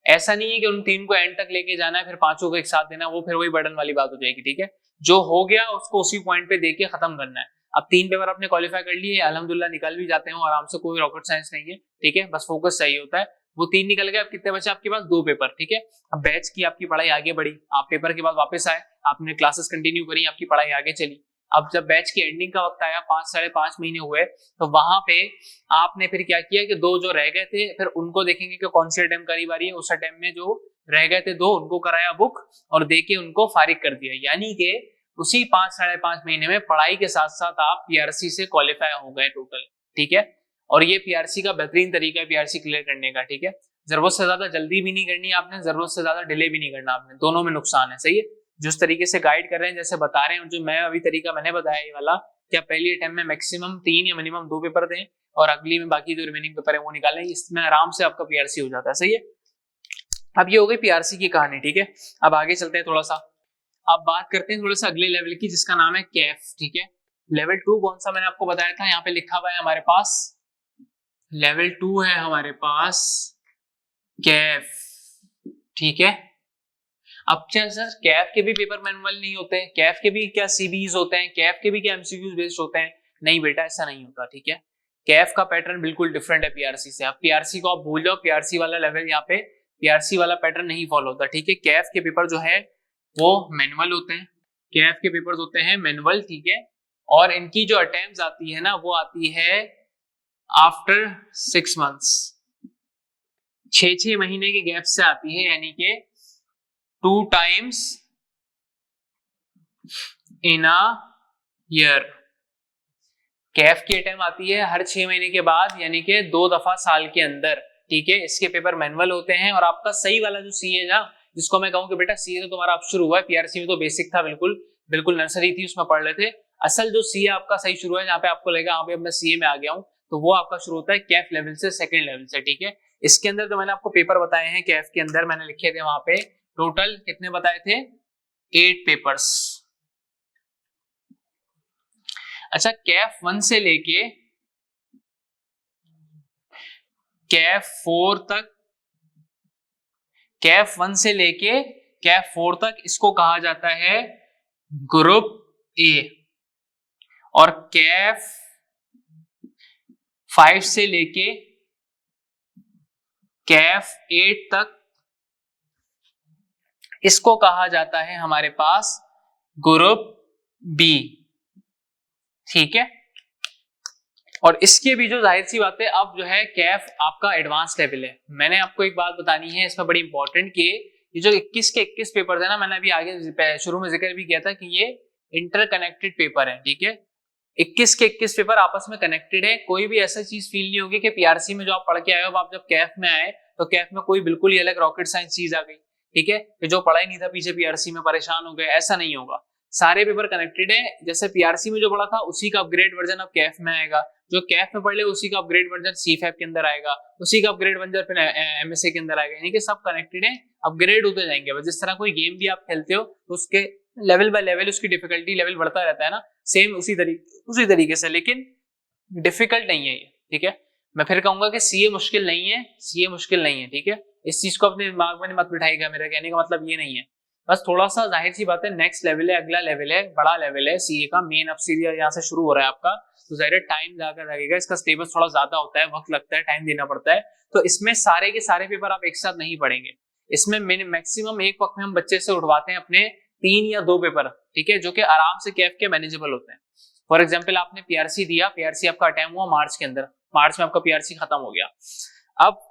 ऐसा नहीं है कि उन 3 को एंड तक लेके जाना है फिर 5 को एक साथ देना, वो फिर वही बर्डन वाली बात हो जाएगी, ठीक है। जो हो गया उसको उसी पॉइंट पे देके खत्म करना है। अब 3 पेपर आपने क्वालिफाई कर लिए, अल्हम्दुलिल्लाह निकल भी जाते हैं आराम से, कोई रॉकेट साइंस नहीं है, ठीक है, बस फोकस चाहिए होता है। वो 3 निकल गए, अब कितने बचे आपके पास, 2 पेपर, ठीक है। अब बैच की आपकी पढ़ाई आगे बढ़ी, आप पेपर के बाद वापस आए, आपने क्लासेस कंटिन्यू करी, आपकी पढ़ाई आगे चली। अब जब बैच की एंडिंग का वक्त आया, 5 साढ़े 5 महीने हुए, तो वहां पे आपने फिर क्या किया कि 2 जो रह गए थे, फिर उनको देखेंगे कि कौन सी अटेम्प्ट करीब आ रही है, उस अटेम्प्ट में जो रह गए थे 2 उनको कराया बुक और देके उनको फारिग कर दिया। यानी कि उसी 5 साढ़े 5 महीने में पढ़ाई के साथ साथ आप पीआरसी से क्वालिफाई हो गए टोटल, ठीक है। और ये पीआरसी का बेहतरीन तरीका है पीआरसी क्लियर करने का, ठीक है। जरूरत से ज्यादा जल्दी भी नहीं करनी आपने, जरूरत से ज्यादा डिले भी नहीं करना आपने, दोनों में नुकसान है, सही है। जिस तरीके से गाइड कर रहे हैं, जैसे बता रहे हैं, जो मैं अभी तरीका मैंने बताया ये वाला, क्या पहली अटेम्प्ट में मैक्सिमम 3 या मिनिमम 2 पेपर दें और अगली में बाकी जो रिमेनिंग पेपर है वो निकालें, इसमें आराम से आपका पीआरसी हो जाता है, सही है। अब ये हो गई पीआरसी की कहानी, ठीक है। अब आगे चलते हैं थोड़ा सा, अब बात करते हैं थोड़ा सा अगले लेवल की, जिसका नाम है कैफ, ठीक है। लेवल 2 कौन सा मैंने आपको बताया था, यहाँ पे लिखा हुआ है हमारे पास, लेवल 2 है हमारे पास कैफ, ठीक है। अब क्या सर, कैफ के भी पेपर मैनुअल नहीं होते, कैफ के भी क्या सीबीज होते हैं, कैफ के भी क्या एमसीक्यूज बेस्ड होते हैं? नहीं बेटा, ऐसा नहीं होता, ठीक है। कैफ का पैटर्न बिल्कुल डिफरेंट है पीआरसी से। अब पीआरसी को आप भूल जाओ, पीआरसी वाला लेवल यहाँ पे पीआरसी वाला पैटर्न नहीं फॉलो होता, ठीक है। कैफ के पेपर जो है वो मैनुअल होते हैं, कैफ के पेपर्स होते हैं मैनुअल, ठीक है। और इनकी जो अटेम्प्ट आती है ना, वो आती है आफ्टर 6 मंथ्स, 6 महीने के गैप से आती है, यानी कि 2 times in a year। Kaif की अटेम्प्ट आती है हर 6 महीने के बाद, यानी कि 2 दफा साल के अंदर, ठीक है। इसके पेपर मैनुअल होते हैं। और आपका सही वाला जो सीए ना, जिसको मैं कहूँ कि बेटा सीए तो तुम्हारा अब शुरू हुआ है, पीआरसी में तो बेसिक था, बिल्कुल बिल्कुल नर्सरी थी, उसमें पढ़ लेते। असल जो सीए आपका सही शुरू है, जहाँ पे आपको लगेगा हाँ भाई अब मैं सीए में आ गया हूँ, तो वो आपका शुरू होता है कैफ लेवल से, सेकंड लेवल से, ठीक है। इसके अंदर जो मैंने आपको पेपर बताए हैं कैफ के अंदर, मैंने लिखे थे वहां पे टोटल कितने बताए थे, 8 पेपर्स। अच्छा, कैफ 1 से लेके कैफ 4 तक, कैफ 1 से लेके कैफ 4 तक इसको कहा जाता है ग्रुप ए। और कैफ 5 से लेके कैफ 8 तक इसको कहा जाता है हमारे पास ग्रुप बी, ठीक है। और इसके भी जो जाहिर सी बात है, अब जो है कैफ आपका एडवांस लेवल है। मैंने आपको एक बात बतानी है इसमें बड़ी इंपॉर्टेंट, कि ये जो 21 के 21 पेपर है ना, मैंने अभी आगे शुरू में जिक्र भी किया था कि ये इंटरकनेक्टेड पेपर है, ठीक है। 21 के 21 पेपर आपस में कनेक्टेड है। कोई भी ऐसा चीज फील नहीं होगी कि पीआरसी में जो आप पढ़ के आए हो, आप जब कैफ में आए तो कैफ में कोई बिल्कुल ही अलग रॉकेट साइंस चीज आ गई, ठीक है, कि जो पढ़ा ही नहीं था पीछे पीआरसी में परेशान हो गए, ऐसा नहीं होगा। सारे पेपर कनेक्टेड है। जैसे पीआरसी में जो पढ़ा था उसी का अपग्रेड वर्जन अब कैफ में आएगा, जो कैफ में पढ़ ले उसी का अपग्रेड वर्जन सीफैप के अंदर आएगा, उसी का अपग्रेड वर्जन फिर एमएसए के अंदर आएगा, यानी कि सब कनेक्टेड है, अपग्रेड होते जाएंगे। बस जिस तरह कोई गेम भी आप खेलते हो तो उसके लेवल बाय लेवल उसकी डिफिकल्टी लेवल बढ़ता रहता है ना, सेम उसी तरीके से, लेकिन डिफिकल्ट नहीं है ये, ठीक है। मैं फिर कहूंगा कि सीए मुश्किल नहीं है, सीए मुश्किल नहीं है, ठीक है। इस चीज को अपने दिमाग में मत बिठाइएगा, मेरा कहने का मतलब ये नहीं है। बस थोड़ा सा जाहिर सी बात है नेक्स्ट लेवल है, अगला लेवल है, बड़ा लेवल है सीए का, मेन अब सीरियल यहाँ से शुरू हो रहा है आपका, तो जाहिर है टाइम ज्यादा लगेगा, इसका सिलेबस थोड़ा ज्यादा होता है, वक्त लगता है, टाइम देना पड़ता है। तो इसमें सारे के सारे पेपर आप एक साथ नहीं पढ़ेंगे, इसमें मैक्सिमम एक वक्त में हम बच्चे से उठवाते हैं अपने 3 या 2 पेपर, ठीक है, जो कि आराम से कैफ के मैनेजेबल होते हैं। फॉर एग्जाम्पल आपने पीआरसी दिया, पीआरसी आपका अटेम्प्ट हुआ मार्च के अंदर, मार्च में आपका पीआरसी खत्म हो गया। अब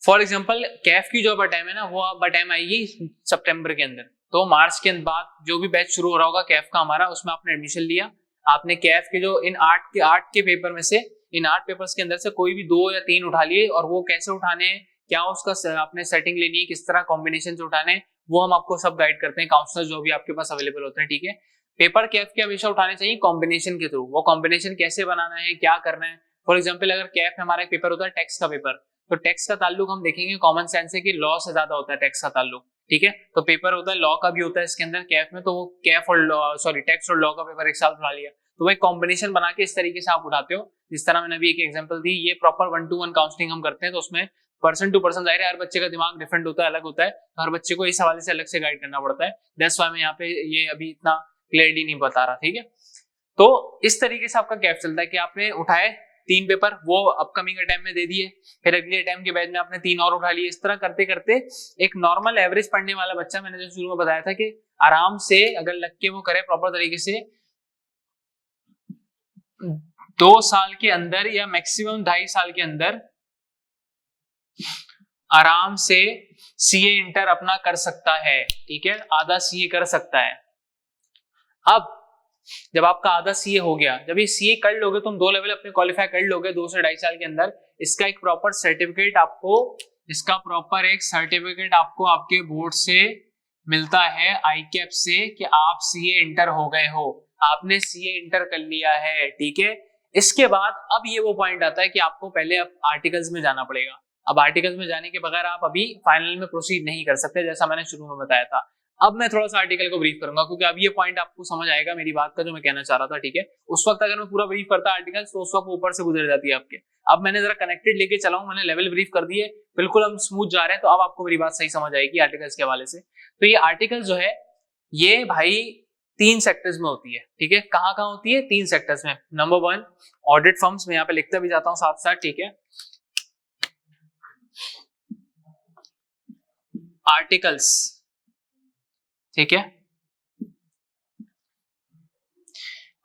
फॉर एग्जाम्पल कैफ की जो अब अटेम्प्ट है ना, वो अब अटेम्प्ट आएगी सितंबर के अंदर, तो मार्च के बाद जो भी बैच शुरू हो रहा होगा कैफ का हमारा, उसमें आपने एडमिशन लिया, आपने कैफ के जो इन 8 के पेपर में से, इन 8 पेपर्स के अंदर से कोई भी 2 या 3 उठा लिए, और वो कैसे उठाने हैं, क्या उसका आपने सेटिंग लेनी है, किस तरह कॉम्बिनेशन से उठाने, वो हम आपको सब गाइड करते हैं, काउंसलर जो भी आपके पास अवेलेबल होते हैं, ठीक है। पेपर कैफ के हमेशा उठाने चाहिए कॉम्बिनेशन के थ्रू, वो कॉम्बिनेशन कैसे बनाना है, क्या करना है। फॉर एग्जाम्पल अगर कैफ में हमारा एक पेपर होता है टैक्स का पेपर, तो टैक्स का ताल्लुक हम देखेंगे कॉमन सेंस से कि लॉ से ज्यादा होता है टैक्स का ताल्लुक, ठीक है। तो पेपर होता है लॉ का भी होता है इसके अंदर कैफ में, तो वो कैफ और टैक्स और लॉ का पेपर एक साथ उठा लिया, तो वही कॉम्बिनेशन बना के इस तरीके से आप उठाते हो। जिस तरह मैंने अभी एक एग्जांपल दी, ये प्रॉपर 1-to-1 काउंसलिंग हम करते हैं, तो उसमें पर्सन टू पर्सन जाहिर है हर बच्चे का दिमाग डिफरेंट होता है, अलग होता है, तो हर बच्चे को इस हवाले से अलग से गाइड करना पड़ता है। दैट्स व्हाई मैं यहाँ पे ये अभी इतना क्लियरली नहीं बता रहा, ठीक है। तो इस तरीके से आपका कैफ चलता है कि आपने उठाए 3 पेपर, वो अपकमिंग अटेम्प्ट में दे दिए, फिर अगले अटेम्प्ट के बैच में आपने 3 और उठा लिए। इस तरह करते करते एक नॉर्मल एवरेज पढ़ने वाला बच्चा, मैंने जो शुरू में बताया था कि आराम से अगर लग के वो करे प्रॉपर तरीके से, 2 साल के अंदर या मैक्सिमम 2.5 साल के अंदर आराम से सीए इंटर अपना कर सकता है, ठीक है, आधा सीए कर सकता है। अब जब आपका आधा सीए हो गया, जब ये सीए कर लोगे, तुम 2 लेवल अपने क्वालिफाई कर लोगे 2 से 2.5 साल के अंदर, इसका एक प्रॉपर सर्टिफिकेट आपको, इसका प्रॉपर एक सर्टिफिकेट आपको आपके बोर्ड से मिलता है, आईकैप से, कि आप सीए इंटर हो गए हो, आपने सीए इंटर कर लिया है, ठीक है। इसके बाद अब ये वो पॉइंट आता है कि आपको पहले अब आर्टिकल्स में जाना पड़ेगा। अब आर्टिकल्स में जाने के बगैर आप अभी फाइनल में प्रोसीड नहीं कर सकते, जैसा मैंने शुरू में बताया था। अब मैं थोड़ा सा आर्टिकल को ब्रीफ करूंगा, क्योंकि अब ये पॉइंट आपको समझ आएगा मेरी बात का जो मैं कहना चाह रहा था, ठीक है। उस वक्त अगर मैं पूरा ब्रीफ करता आर्टिकल्स, तो उस वक्त ऊपर से गुजर जाती है आपके। अब मैंने जरा कनेक्टेड लेके चला हूं, मैंने लेवल ब्रीफ कर दिए, बिल्कुल हम स्मूथ जा रहे हैं, तो अब आपको मेरी बात सही समझ आएगी आर्टिकल्स के हवाले से। तो ये आर्टिकल जो है, ये भाई 3 सेक्टर्स में होती है, ठीक है। कहाँ कहाँ होती है? 3 सेक्टर्स में। नंबर 1 ऑडिट फर्म्स, मैं यहाँ पे लिखता भी जाता हूँ साथ साथ, ठीक है। आर्टिकल्स, ठीक है,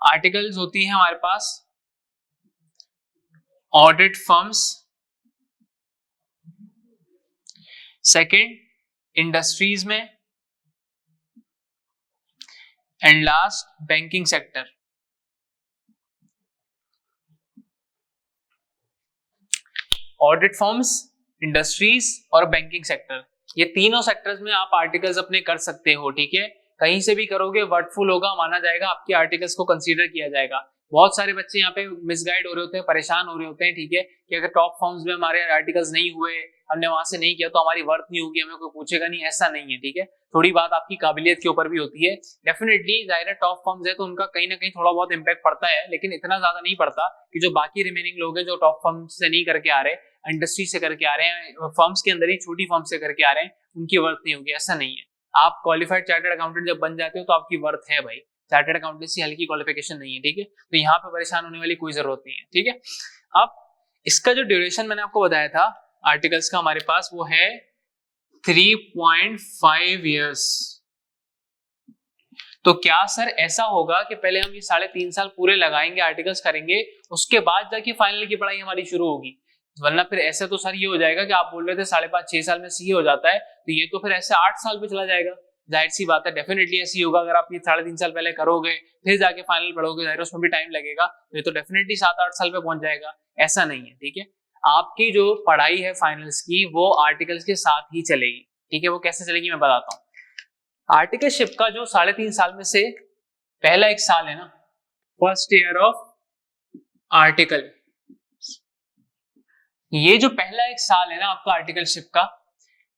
आर्टिकल्स होती है हमारे पास ऑडिट फर्म्स, सेकंड इंडस्ट्रीज में, and last banking sector. Audit firms, industries और बैंकिंग सेक्टर, ये तीनों सेक्टर्स में आप आर्टिकल्स अपने कर सकते हो, ठीक है। कहीं से भी करोगे वर्डफुल होगा, माना जाएगा, आपके आर्टिकल्स को कंसीडर किया जाएगा। बहुत सारे बच्चे यहाँ पे मिसगाइड हो रहे होते हैं, परेशान हो रहे होते हैं, ठीक है, कि अगर टॉप फॉर्म्स में हमारे आर्टिकल्स नहीं हुए, हमने वहां से नहीं किया, तो हमारी वर्थ नहीं होगी, हमें कोई पूछेगा नहीं, ऐसा नहीं है, ठीक है। थोड़ी बात आपकी काबिलियत के ऊपर भी होती है। डेफिनेटली जाहिर है टॉप फॉर्म्स है तो उनका कहीं ना कहीं थोड़ा बहुत इंपैक्ट पड़ता है, लेकिन इतना ज्यादा नहीं पड़ता कि जो बाकी रिमेनिंग लोग हैं जो टॉप फॉर्म्स से नहीं करके आ रहे, इंडस्ट्री से करके आ रहे हैं, फर्म्स के अंदर ही छोटी फर्म से करके आ रहे हैं, उनकी वर्थ नहीं होगी, ऐसा नहीं है। आप क्वालिफाइड चार्टर्ड अकाउंटेंट जब बन जाते हो तो आपकी वर्थ है भाई, चार्टर्ड अकाउंटेंसी हल्की क्वालिफिकेशन नहीं है, ठीक है। तो यहाँ पे परेशान होने वाली कोई जरूरत नहीं है, ठीक है। अब इसका जो ड्यूरेशन मैंने आपको बताया था आर्टिकल्स का हमारे पास, वो है 3.5 इयर्स। तो क्या सर ऐसा होगा कि पहले हम ये 3.5 साल पूरे लगाएंगे, आर्टिकल्स करेंगे, उसके बाद जाके फाइनल की पढ़ाई हमारी शुरू होगी? वरना फिर ऐसे तो सर ये हो जाएगा कि आप बोल रहे थे 5.5-6 साल में सीए हो जाता है, तो ये तो फिर ऐसे 8 साल पे चला जाएगा। जाहिर सी बात है डेफिनेटली ऐसी होगा। अगर आप ये 3.5 साल पहले करोगे फिर जाके फाइनल पढ़ोगे, जाहिर उसमें भी टाइम लगेगा, तो ये तो डेफिनेटली 7-8 साल पे पहुंच जाएगा। ऐसा नहीं है, ठीक है। आपकी जो पढ़ाई है फाइनल्स की वो आर्टिकल्स के साथ ही चलेगी, ठीक है। वो कैसे चलेगी मैं बताता हूँ। आर्टिकलशिप का जो 3.5 साल में से पहला एक साल है ना, फर्स्ट ईयर ऑफ आर्टिकल, ये जो पहला एक साल है ना आपका आर्टिकलशिप का,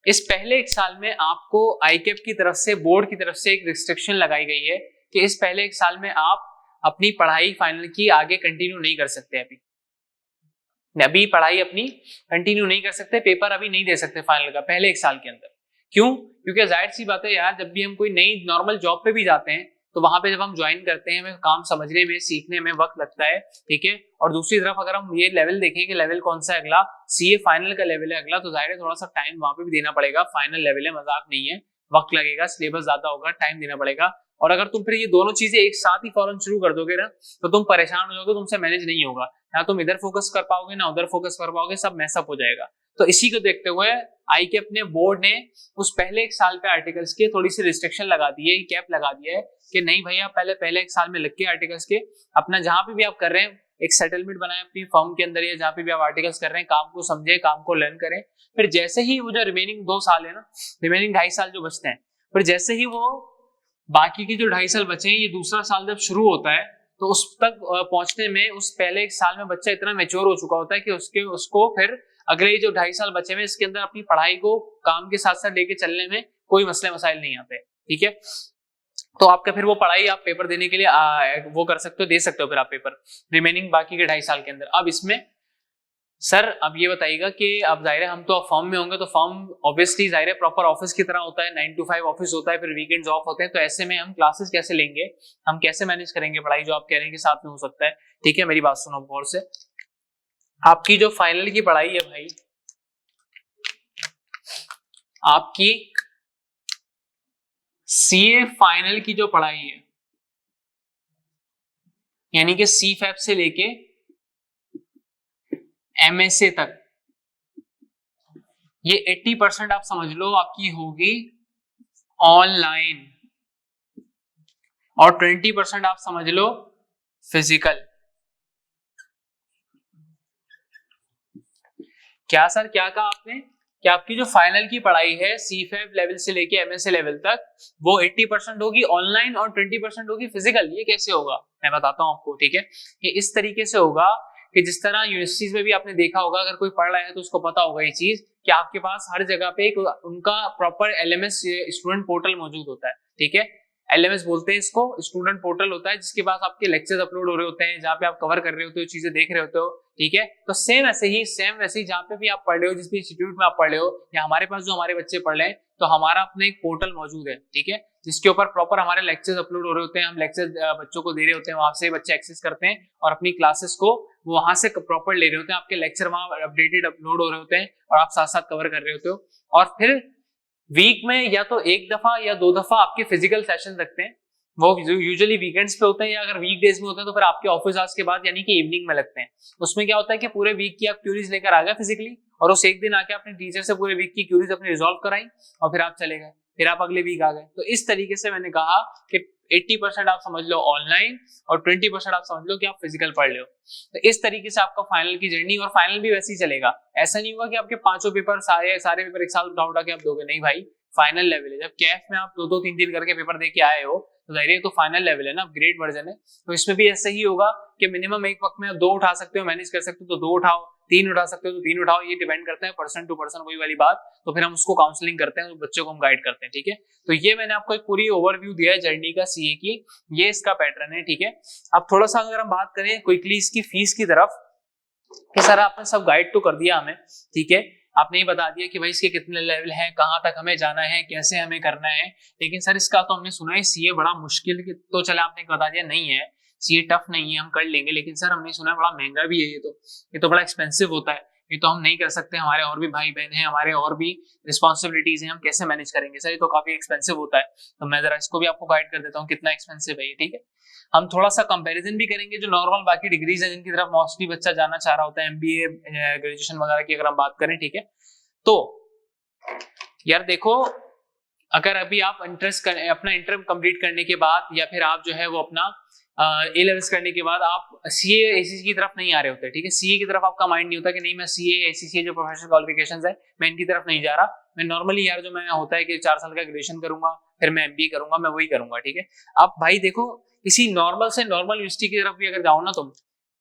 इस पहले एक साल में आपको आईकेप की तरफ से, बोर्ड की तरफ से एक रिस्ट्रिक्शन लगाई गई है कि इस पहले एक साल में आप अपनी पढ़ाई फाइनल की आगे कंटिन्यू नहीं कर सकते। अभी पढ़ाई अपनी कंटिन्यू नहीं कर सकते, पेपर अभी नहीं दे सकते फाइनल का पहले एक साल के अंदर। क्यों? क्योंकि जाहिर सी बात है यार, जब भी हम कोई नई नॉर्मल जॉब पे भी जाते हैं तो वहां पे जब हम ज्वाइन करते हैं, हमें काम समझने में, सीखने में वक्त लगता है, ठीक है। और दूसरी तरफ अगर हम ये लेवल देखें कि लेवल कौन सा है अगला, सीए फाइनल का लेवल है अगला, तो जाहिर है थोड़ा सा टाइम वहां पे भी देना पड़ेगा। फाइनल लेवल है, मजाक नहीं है, वक्त लगेगा, सिलेबस ज्यादा होगा, टाइम देना पड़ेगा। और अगर तुम फिर ये दोनों चीजें एक साथ ही फौरन शुरू कर दोगे ना, तो तुम परेशान हो जाओगे, तुमसे मैनेज नहीं होगा, ना तुम इधर फोकस कर पाओगे ना उधर फोकस कर पाओगे, सब मैसअप हो जाएगा। तो इसी को देखते हुए आईकेप ने, बोर्ड ने उस पहले एक साल पे आर्टिकल्स के थोड़ी सी रिस्ट्रिक्शन लगा दी है, कैप लगा दिया है कि नहीं भैया, पहले एक साल में लग के आर्टिकल्स के अपना जहां पे भी आप कर रहे हैं एक सेटलमेंट बनाए अपनी फर्म के अंदर, या जहां पे भी आप आर्टिकल्स कर रहे हैं, काम को समझे, काम को लर्न करें। फिर जैसे ही वो जो रिमेनिंग 2 साल है ना, रिमेनिंग 2.5 साल जो बचते हैं, फिर जैसे ही वो बाकी की जो 2.5 साल बचे हैं, ये दूसरा साल जब शुरू होता है तो उस तक पहुंचने में उस पहले एक साल में बच्चा इतना मैच्योर हो चुका होता है कि उसको फिर अगले जो 2.5 साल बचे हुए इसके अंदर अपनी पढ़ाई को काम के साथ साथ लेके चलने में कोई मसले मसाइल नहीं आते, ठीक है। तो आपका फिर वो पढ़ाई आप पेपर देने के लिए वो कर सकते हो, दे सकते हो फिर आप पेपर रिमेनिंग बाकी के 2.5 साल के अंदर। अब इसमें सर अब ये बताइएगा कि अब जाहिर है हम तो फॉर्म में होंगे, तो फॉर्म ऑब्वियसली जाहिर है प्रॉपर ऑफिस की तरह होता है, 9 to 5 ऑफिस होता है, फिर वीकेंड्स ऑफ होते हैं। तो ऐसे में हम क्लासेस कैसे लेंगे, हम कैसे मैनेज करेंगे पढ़ाई, जो आप कह रहे हैं कि साथ में हो सकता है, ठीक है। मेरी बात सुनो गौर से। आपकी जो फाइनल की पढ़ाई है भाई, आपकी सीए फाइनल की जो पढ़ाई है, यानी कि सीफैप से लेके एमएसए तक, ये 80% आप समझ लो आपकी होगी ऑनलाइन, और 20% आप समझ लो फिजिकल। क्या सर, क्या कहा आपने कि आपकी जो फाइनल की पढ़ाई है सीफैप लेवल से लेके एमएसए लेवल तक, वो 80% होगी ऑनलाइन और 20% होगी फिजिकल। ये कैसे होगा मैं बताता हूं आपको, ठीक है। कि इस तरीके से होगा कि जिस तरह यूनिवर्सिटीज में भी आपने देखा होगा, अगर कोई पढ़ रहा है तो उसको पता होगा ये चीज कि आपके पास हर जगह पे एक उनका प्रॉपर एलएमएस स्टूडेंट पोर्टल मौजूद होता है, ठीक है। एलएमएस बोलते हैं इसको, स्टूडेंट पोर्टल होता है, जिसके पास आपके लेक्चर्स अपलोड हो रहे होते हैं, जहाँ पे आप कवर कर रहे होते हो, चीजें देख रहे होते हो, ठीक है। तो सेम वैसे ही जहाँ पे भी आप पढ़ रहे हो, जिस भी इंस्टीट्यूट में आप पढ़ रहे हो, या हमारे पास जो हमारे बच्चे पढ़ रहे हैं, तो हमारा अपना एक पोर्टल मौजूद है, ठीक है, जिसके ऊपर प्रॉपर हमारे लेक्चर्स अपलोड हो रहे होते हैं, हम लेक्चर्स बच्चों को दे रहे होते हैं, वहां से बच्चे एक्सेस करते हैं और अपनी क्लासेस को वहां से प्रॉपर ले रहे होते हैं, आपके लेक्चर वहां अपडेटेड अपलोड हो रहे होते हैं और आप साथ साथ कवर कर रहे होते हो। और फिर वीक में या तो 1 दफा या 2 दफा आपके फिजिकल सेशन लगते हैं, वो यूजुअली वीकेंड्स पे होते हैं, या अगर वीक डेज में होते हैं तो फिर आपके ऑफिस आवर्स के बाद यानी कि इवनिंग में लगते हैं। उसमें क्या होता है कि पूरे वीक की आप क्यूरीज लेकर आ गए फिजिकली, और उस एक दिन आके अपने टीचर से पूरे वीक की क्यूरीज अपनी रिजॉल्व कराई, और फिर आप चले गए, फिर आप अगले वीक आ गए। तो इस तरीके से मैंने कहा कि 80% आप समझ लो ऑनलाइन और 20% आप समझ लो कि आप फिजिकल पढ़ लो। तो इस तरीके से आपका फाइनल की जर्नी, और फाइनल भी वैसे ही चलेगा। ऐसा नहीं होगा कि आपके 5 पेपर सारे पेपर एक साथ उठा के आप दोगे, नहीं भाई, फाइनल लेवल है। जब कैफ में आप 2-2, 3-3 करके पेपर दे के आए हो, तो जाहिर है तो फाइनल लेवल है ना, ग्रेड वर्जन है। तो इसमें भी ऐसा ही होगा कि मिनिमम एक वक्त में 2 उठा सकते हो, मैनेज कर सकते हो तो 2 उठाओ, 3 उठा सकते हो तो 3 उठाओ। ये डिपेंड करता है पर्सन टू पर्सन, वही वाली बात। तो फिर हम उसको काउंसलिंग करते हैं, बच्चों को हम गाइड करते हैं, ठीक है। तो ये मैंने आपको एक पूरी ओवरव्यू दिया है जर्नी का सीए की, ये इसका पैटर्न है, ठीक है। अब थोड़ा सा अगर हम बात करें क्विकली इसकी फीस की तरफ, कि सर आपने सब गाइड तो कर दिया हमें, ठीक है, आपने ही बता दिया कि भाई इसके कितने लेवल हैं, कहां तक हमें जाना है, कैसे हमें करना है, लेकिन सर इसका तो हमने सुना है सीए बड़ा मुश्किल, तो चला आपने बता दिया नहीं है, सीए टफ नहीं है, हम कर लेंगे, लेकिन सर हमने सुना है बड़ा महंगा भी है, ये तो बड़ा एक्सपेंसिव होता है, ये तो हम नहीं कर सकते, हमारे और भी भाई बहन हैं, हमारे और भी रिस्पॉन्सिबिलिटीज हैं, हम कैसे मैनेज करेंगे सर, ये तो काफी एक्सपेंसिव होता है। तो मैं जरा इसको भी आपको गाइड कर देता हूँ कितना एक्सपेंसिव है ये, ठीक है। हम थोड़ा सा कंपैरिजन भी करेंगे जो नॉर्मल बाकी डिग्रीज है जिनकी तरफ मोस्टली बच्चा जाना चाह रहा होता है, एमबीए ग्रेजुएशन वगैरह की अगर हम बात करें, ठीक है। तो यार देखो, अगर अभी आप अपना इंटर कंप्लीट करने के बाद या फिर आप जो है वो अपना ए लेवल्स करने के बाद आप सीए एसीसी की तरफ नहीं आ रहे होते, ठीक है, सीए की तरफ आपका माइंड नहीं होता कि नहीं मैं सीए एसीसी जो प्रोफेशनल क्वालिफिकेशंस है मैं इनकी तरफ नहीं जा रहा, मैं नॉर्मली यार जो मैं होता है कि 4 साल का ग्रेजुएशन करूंगा फिर मैं एमबीए करूंगा, मैं वही करूंगा, ठीक है। आप भाई देखो किसी नॉर्मल से नॉर्मल यूनिवर्सिटी की तरफ भी अगर जाओ ना तुम,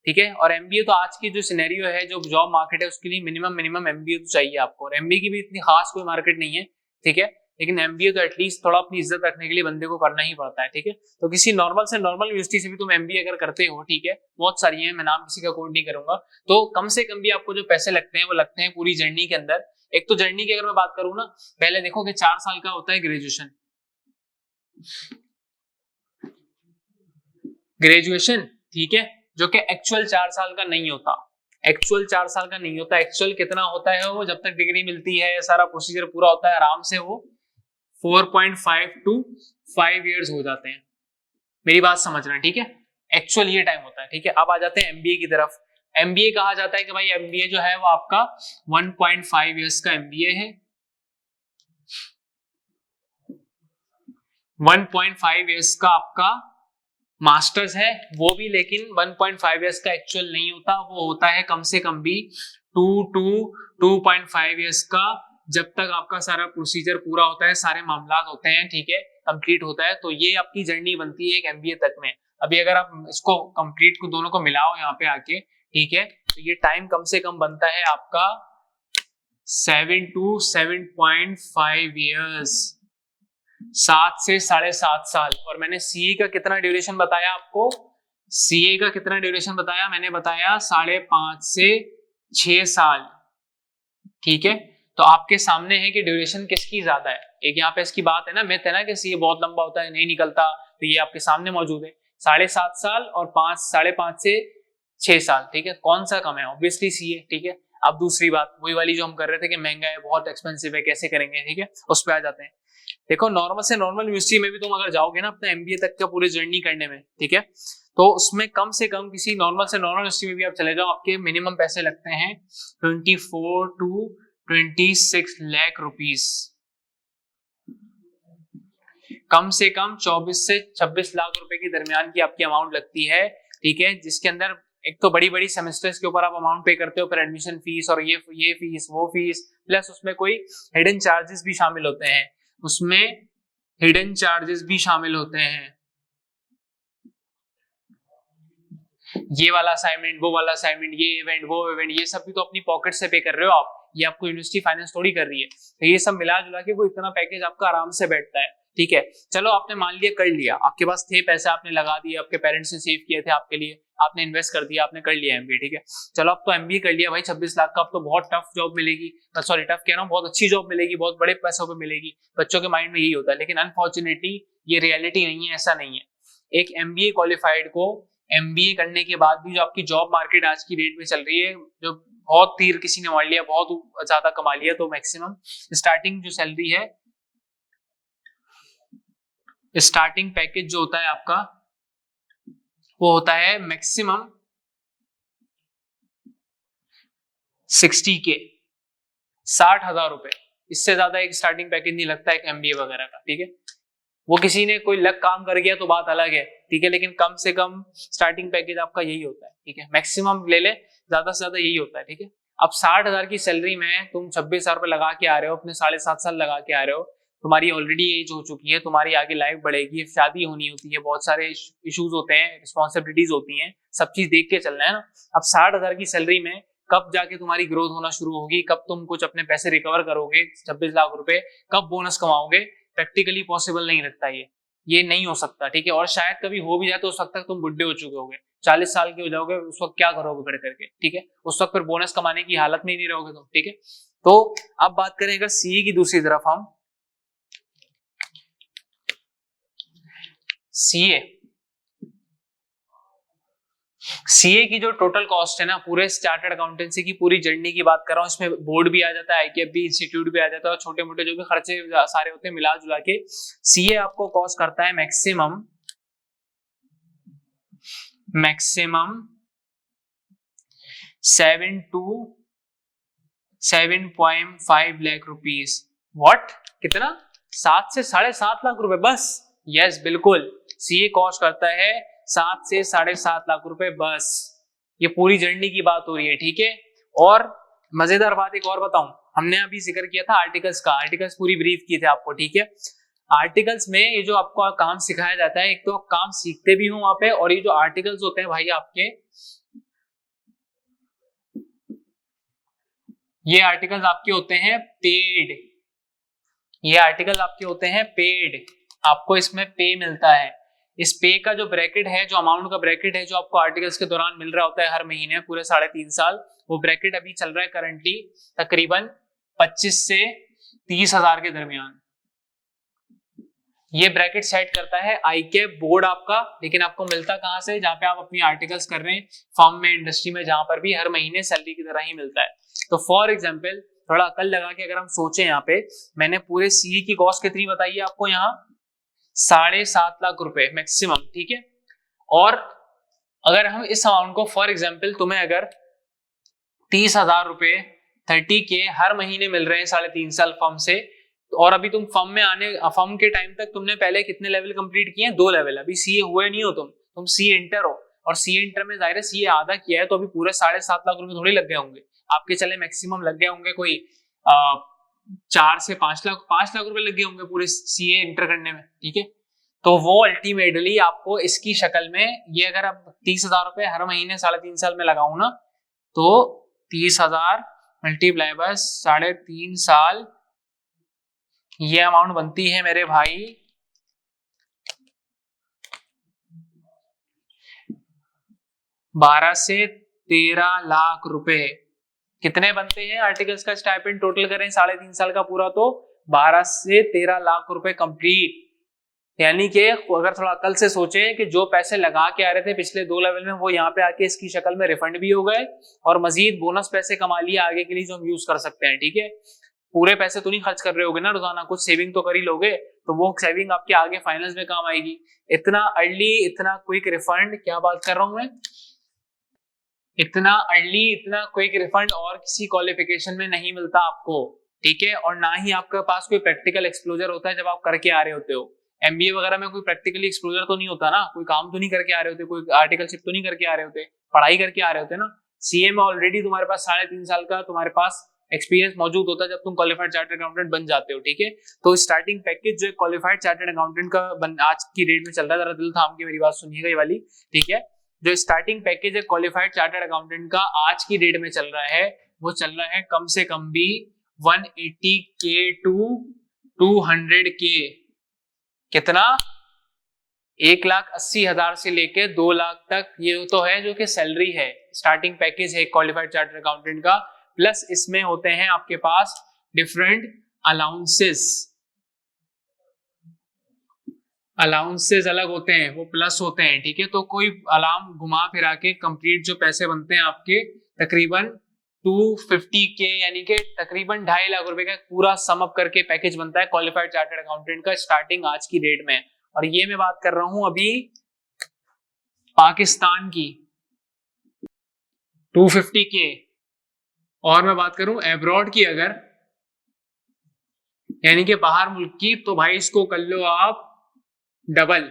ठीक है, और एमबीए तो आज की जो सिनेरियो है जो जॉब मार्केट है उसके लिए मिनिमम एमबीए तो चाहिए आपको, और एमबीए की भी इतनी खास कोई मार्केट नहीं है, ठीक है, लेकिन एमबीए तो एटलीस्ट थोड़ा अपनी इज्जत रखने के लिए बंदे को करना ही पड़ता है, ठीक है। तो किसी नॉर्मल से नॉर्मल यूनिवर्सिटी से भी तुम एमबीए अगर करते हो, ठीक है, बहुत सारी हैं, मैं नाम किसी का कोट नहीं करूंगा, तो कम से कम भी आपको जो पैसे लगते हैं वो लगते हैं पूरी जर्नी के अंदर। एक तो जर्नी की अगर मैं बात करूं ना, पहले देखो कि 4 साल का होता है ग्रेजुएशन, ठीक है, जो कि एक्चुअल 4 साल का नहीं होता, एक्चुअल 4 साल का नहीं होता, एक्चुअल कितना होता है वो जब तक डिग्री मिलती है सारा प्रोसीजर पूरा होता है आराम से वो 4.5 to 5 years हो जाते हैं, मेरी बात समझना, ठीक है, एक्चुअल ये टाइम होता है, ठीक है। अब आ जाते हैं एमबीए की तरफ। एमबीए कहा जाता है कि भाई एमबीए जो है वो आपका 1.5 years का एमबीए है, 1.5 years का आपका मास्टर्स है, वो भी लेकिन 1.5 years का एक्चुअल नहीं होता, वो होता है कम से कम भी 2 to 2.5 years का, जब तक आपका सारा प्रोसीजर पूरा होता है, सारे मामला होते हैं, ठीक है, कंप्लीट होता है, तो ये आपकी जर्नी बनती है एक एमबीए तक में। अभी अगर आप इसको कंप्लीट को दोनों को मिलाओ यहाँ पे आके, ठीक है, तो ये टाइम कम से कम बनता है आपका 7 to 7.5 years, 7 से 7.5 साल। और मैंने सीए का कितना ड्यूरेशन बताया आपको, सीए का कितना ड्यूरेशन बताया, मैंने बताया 5.5 से 6 साल, ठीक है। तो आपके सामने है कि ड्यूरेशन किसकी ज्यादा है, एक यहाँ पे इसकी बात है ना, मिथ है ना कि सीए बहुत लंबा होता है नहीं निकलता, तो ये आपके सामने मौजूद है 7.5 साल और 5.5 से 6 साल, ठीक है, कौन सा कम है, ऑब्वियसली सीए, ठीक है। अब दूसरी बात वही वाली जो हम कर रहे थे कि महंगा है बहुत एक्सपेंसिव है कैसे करेंगे, ठीक है, उस पर आ जाते हैं। देखो नॉर्मल से नॉर्मल यूनिवर्सिटी में भी तुम अगर जाओगे ना अपना एमबीए तक का पूरी जर्नी करने में, ठीक है, तो उसमें कम से कम किसी नॉर्मल से नॉर्मल यूनिवर्सिटी में भी आप चले जाओ, आपके मिनिमम पैसे लगते हैं 24 to 26 लाख रुपीस, कम से कम 24 से 26 लाख रुपए के दरमियान की आपकी अमाउंट लगती है, ठीक है, जिसके अंदर एक तो बड़ी बड़ी सेमेस्टर्स के ऊपर आप अमाउंट पे करते हो, फिर एडमिशन फीस और ये फीस वो फीस, प्लस उसमें कोई हिडन चार्जेस भी शामिल होते हैं, उसमें हिडन चार्जेस भी शामिल होते हैं, ये वाला असाइनमेंट वो वाला असाइनमेंट, ये इवेंट वो इवेंट, ये सब भी तो अपनी पॉकेट से पे कर रहे हो आप, ये आपको यूनिवर्सिटी फाइनेंस थोड़ी कर रही है, तो ये सब मिला जुला के कोई इतना पैकेज आपका आराम से बैठता है, ठीक है। चलो आपने मान लिया कर लिया, आपके पास थे पैसे, आपने लगा दिए, आपके पेरेंट्स ने सेव किए थे आपके लिए, आपने इन्वेस्ट कर दिया, आपने कर लिया एमबीए, ठीक है, चलो अब तो एमबीए कर लिया भाई 26 लाख का, अब तो बहुत टफ जॉब मिलेगी, सॉरी टफ कह रहा हूँ, बहुत अच्छी जॉब मिलेगी, बहुत बड़े पैसों पे मिलेगी, बच्चों के माइंड में यही होता है, लेकिन अनफॉर्चुनेटली ये रियलिटी नहीं है, ऐसा नहीं है। एक एमबीए क्वालिफाइड को एमबीए करने के बाद भी जो आपकी जॉब मार्केट आज की डेट में चल रही है, जो बहुत तीर किसी ने मार लिया, बहुत ज्यादा कमा लिया, तो मैक्सिमम स्टार्टिंग जो सैलरी है, स्टार्टिंग पैकेज जो होता है आपका वो होता है मैक्सिमम 60K, 60,000 रुपए, इससे ज्यादा एक स्टार्टिंग पैकेज नहीं लगता एक एमबीए वगैरह का, ठीक है। वो किसी ने कोई लक काम कर गया तो बात अलग है, ठीक है, लेकिन कम से कम स्टार्टिंग पैकेज आपका यही होता है, ठीक है, मैक्सिमम ले ले, ज्यादा से ज्यादा यही होता है, ठीक है। अब 60,000 की सैलरी में तुम 26,000 रुपए लगा के आ रहे हो, अपने 7.5 साल लगा के आ रहे हो, तुम्हारी ऑलरेडी एज हो चुकी है, तुम्हारी आगे लाइफ बढ़ेगी, शादी होनी होती है, बहुत सारे इश्यूज होते हैं, रिस्पॉन्सिबिलिटीज होती हैं, सब चीज देख के चलना है ना। अब 60,000 की सैलरी में कब जाके तुम्हारी ग्रोथ होना शुरू होगी, कब तुम कुछ अपने पैसे रिकवर करोगे, 26 लाख रुपए कब बोनस कमाओगे, प्रैक्टिकली पॉसिबल नहीं लगता, ये नहीं हो सकता, ठीक है। और शायद कभी हो भी जाए तो उस वक्त तक तुम बुढ़े हो चुके होगे, 40 साल के हो जाओगे, उस वक्त क्या करोगे खड़े करके, ठीक है, उस वक्त फिर बोनस कमाने की हालत में ही नहीं रहोगे तुम, ठीक है। तो अब बात करें अगर सीए की दूसरी तरफ, हम सीए की जो टोटल कॉस्ट है ना, पूरे चार्टर्ड अकाउंटेंसी की पूरी जर्नी की बात कर रहा हूँ, इसमें बोर्ड भी आ जाता है, आईकेएफ भी, इंस्टीट्यूट भी आ जाता है, और छोटे मोटे जो भी खर्चे सारे होते हैं मिला जुला के सीए आपको कॉस्ट करता है maximum 7 to 7.5 lakh rupees. What, कितना 7 से 7.5 लाख रुपए बस। यस बिल्कुल, सीए कॉस्ट करता है 7 से 7.5 लाख रुपए बस। ये पूरी जर्नी की बात हो रही है, ठीक है। और मजेदार बात एक और बताऊं, हमने अभी जिक्र किया था आर्टिकल्स का, आर्टिकल्स पूरी ब्रीफ की थे आपको, ठीक है। आर्टिकल्स में ये जो आपको काम सिखाया जाता है, एक तो आप काम सीखते भी हो वहां पे, और ये जो आर्टिकल्स होते हैं भाई आपके, ये आर्टिकल्स आपके होते हैं पेड। ये आर्टिकल आपके होते हैं पेड, आपको इसमें पे मिलता है। इस पे का जो ब्रैकेट है, जो अमाउंट का ब्रैकेट है, जो आपको आर्टिकल्स के दौरान मिल रहा होता है हर महीने पूरे 3.5 साल, वो ब्रैकेट अभी चल रहा है करंटली तकरीबन 25 से 30 हजार के दरमियान। ये ब्रैकेट सेट करता है आईकैप बोर्ड आपका, लेकिन आपको मिलता कहां से, जहां पे आप अपनी आर्टिकल्स कर रहे हैं फर्म में, इंडस्ट्री में, जहां पर भी हर महीने सैलरी की तरह ही मिलता है। तो फॉर एग्जाम्पल थोड़ा अकल लगा के अगर हम सोचें, यहाँ पे मैंने पूरे सीए की कॉस्ट कितनी बताई है आपको, यहाँ 7.5 लाख रुपए मैक्सिमम, ठीक है। और अगर हम इस अमाउंट को, फॉर एग्जाम्पल तुम्हें अगर 30,000 रुपए 30K हर महीने मिल रहे हैं 3.5 साल फर्म से, और अभी तुम फर्म के टाइम तक तुमने पहले कितने लेवल कंप्लीट किए हैं, 2 लेवल। अभी सीए हुए नहीं हो तुम सीए इंटर हो, और सीए इंटर में जाहिर है सीए आधा किया है, तो अभी पूरे 7.5 लाख रुपए थोड़ी लग गए होंगे आपके, चले मैक्सिमम लग गए होंगे कोई 4 से 5 लाख रुपए लग गए होंगे पूरे सीए इंटर करने में, ठीक है। तो वो अल्टीमेटली आपको इसकी शक्ल में, ये अगर आप 30,000 रुपए हर महीने 3.5 साल में लगाऊ ना, तो 30,000 मल्टीप्लाई बाय 3.5 साल, ये अमाउंट बनती है मेरे भाई 12 से 13 लाख रुपए। कितने बनते हैं आर्टिकल्स का स्टाइपेंड टोटल करें 3.5 साल का पूरा, तो 12 से 13 लाख रुपए कंप्लीट। यानी कि अगर थोड़ा अकल से सोचें कि जो पैसे लगा के आ रहे थे पिछले 2 लेवल में, वो यहाँ पे आके इसकी शक्ल में रिफंड भी हो गए, और मजीद बोनस पैसे कमा लिए आगे के लिए जो हम यूज कर सकते हैं, ठीक है। पूरे पैसे तो नहीं खर्च कर रहे होगे ना रोजाना, कुछ सेविंग तो कर ही लोगे, तो वो सेविंग आपके आगे फाइनेंस में काम आएगी। इतना अर्ली, इतना क्विक रिफंड, क्या बात कर रहा हूं मैं, इतना अर्ली, इतना क्विक रिफंड और किसी क्वालिफिकेशन में नहीं मिलता आपको, ठीक है। और ना ही आपके पास कोई प्रैक्टिकल एक्सपोजर होता है जब आप करके आ रहे होते हो। एमबीए वगैरह में कोई प्रैक्टिकली एक्सपोजर तो नहीं होता ना, कोई काम तो नहीं करके आ रहे होते, कोई आर्टिकलशिप तो नहीं करके आ रहे होते, पढ़ाई करके आ रहे होते ना। सीए में ऑलरेडी तुम्हारे पास 3.5 साल का तुम्हारे पास एक्सपीरियंस मौजूद होता है जब तुम क्वालिफाइड चार्टर्ड अकाउंटेंट बन जाते हो, ठीक है। तो स्टार्टिंग पैकेज जो क्वालिफाइड चार्टर्ड अकाउंटेंट का आज की डेट में चल रहा है, जरा दिल थाम के मेरी बात सुनिएगा ये वाली, ठीक है। जो स्टार्टिंग पैकेज है क्वालिफाइड चार्टर्ड अकाउंटेंट का आज की डेट में चल रहा है, वो चल रहा है कम से कम भी 180K टू 200K। कितना? 1,80,000 से लेके 2 लाख तक, ये तो है जो कि सैलरी है, स्टार्टिंग पैकेज है क्वालिफाइड चार्टर्ड अकाउंटेंट का। प्लस इसमें होते हैं आपके पास डिफरेंट अलाउंसेस, अलाउंसेस अलग होते हैं, वो प्लस होते हैं, ठीक है। तो कोई अलार्म घुमा फिरा के कंप्लीट जो पैसे बनते हैं आपके तकरीबन 250K, यानी कि तकरीबन 2.5 लाख रुपए का पूरा सम अप करके पैकेज बनता है क्वालिफाइड चार्टर्ड अकाउंटेंट का स्टार्टिंग आज की डेट में। और ये मैं बात कर रहा हूं अभी पाकिस्तान की 250K, और मैं बात करूं एब्रॉड की अगर, यानी कि बाहर मुल्क की, तो भाई इसको कर लो आप डबल,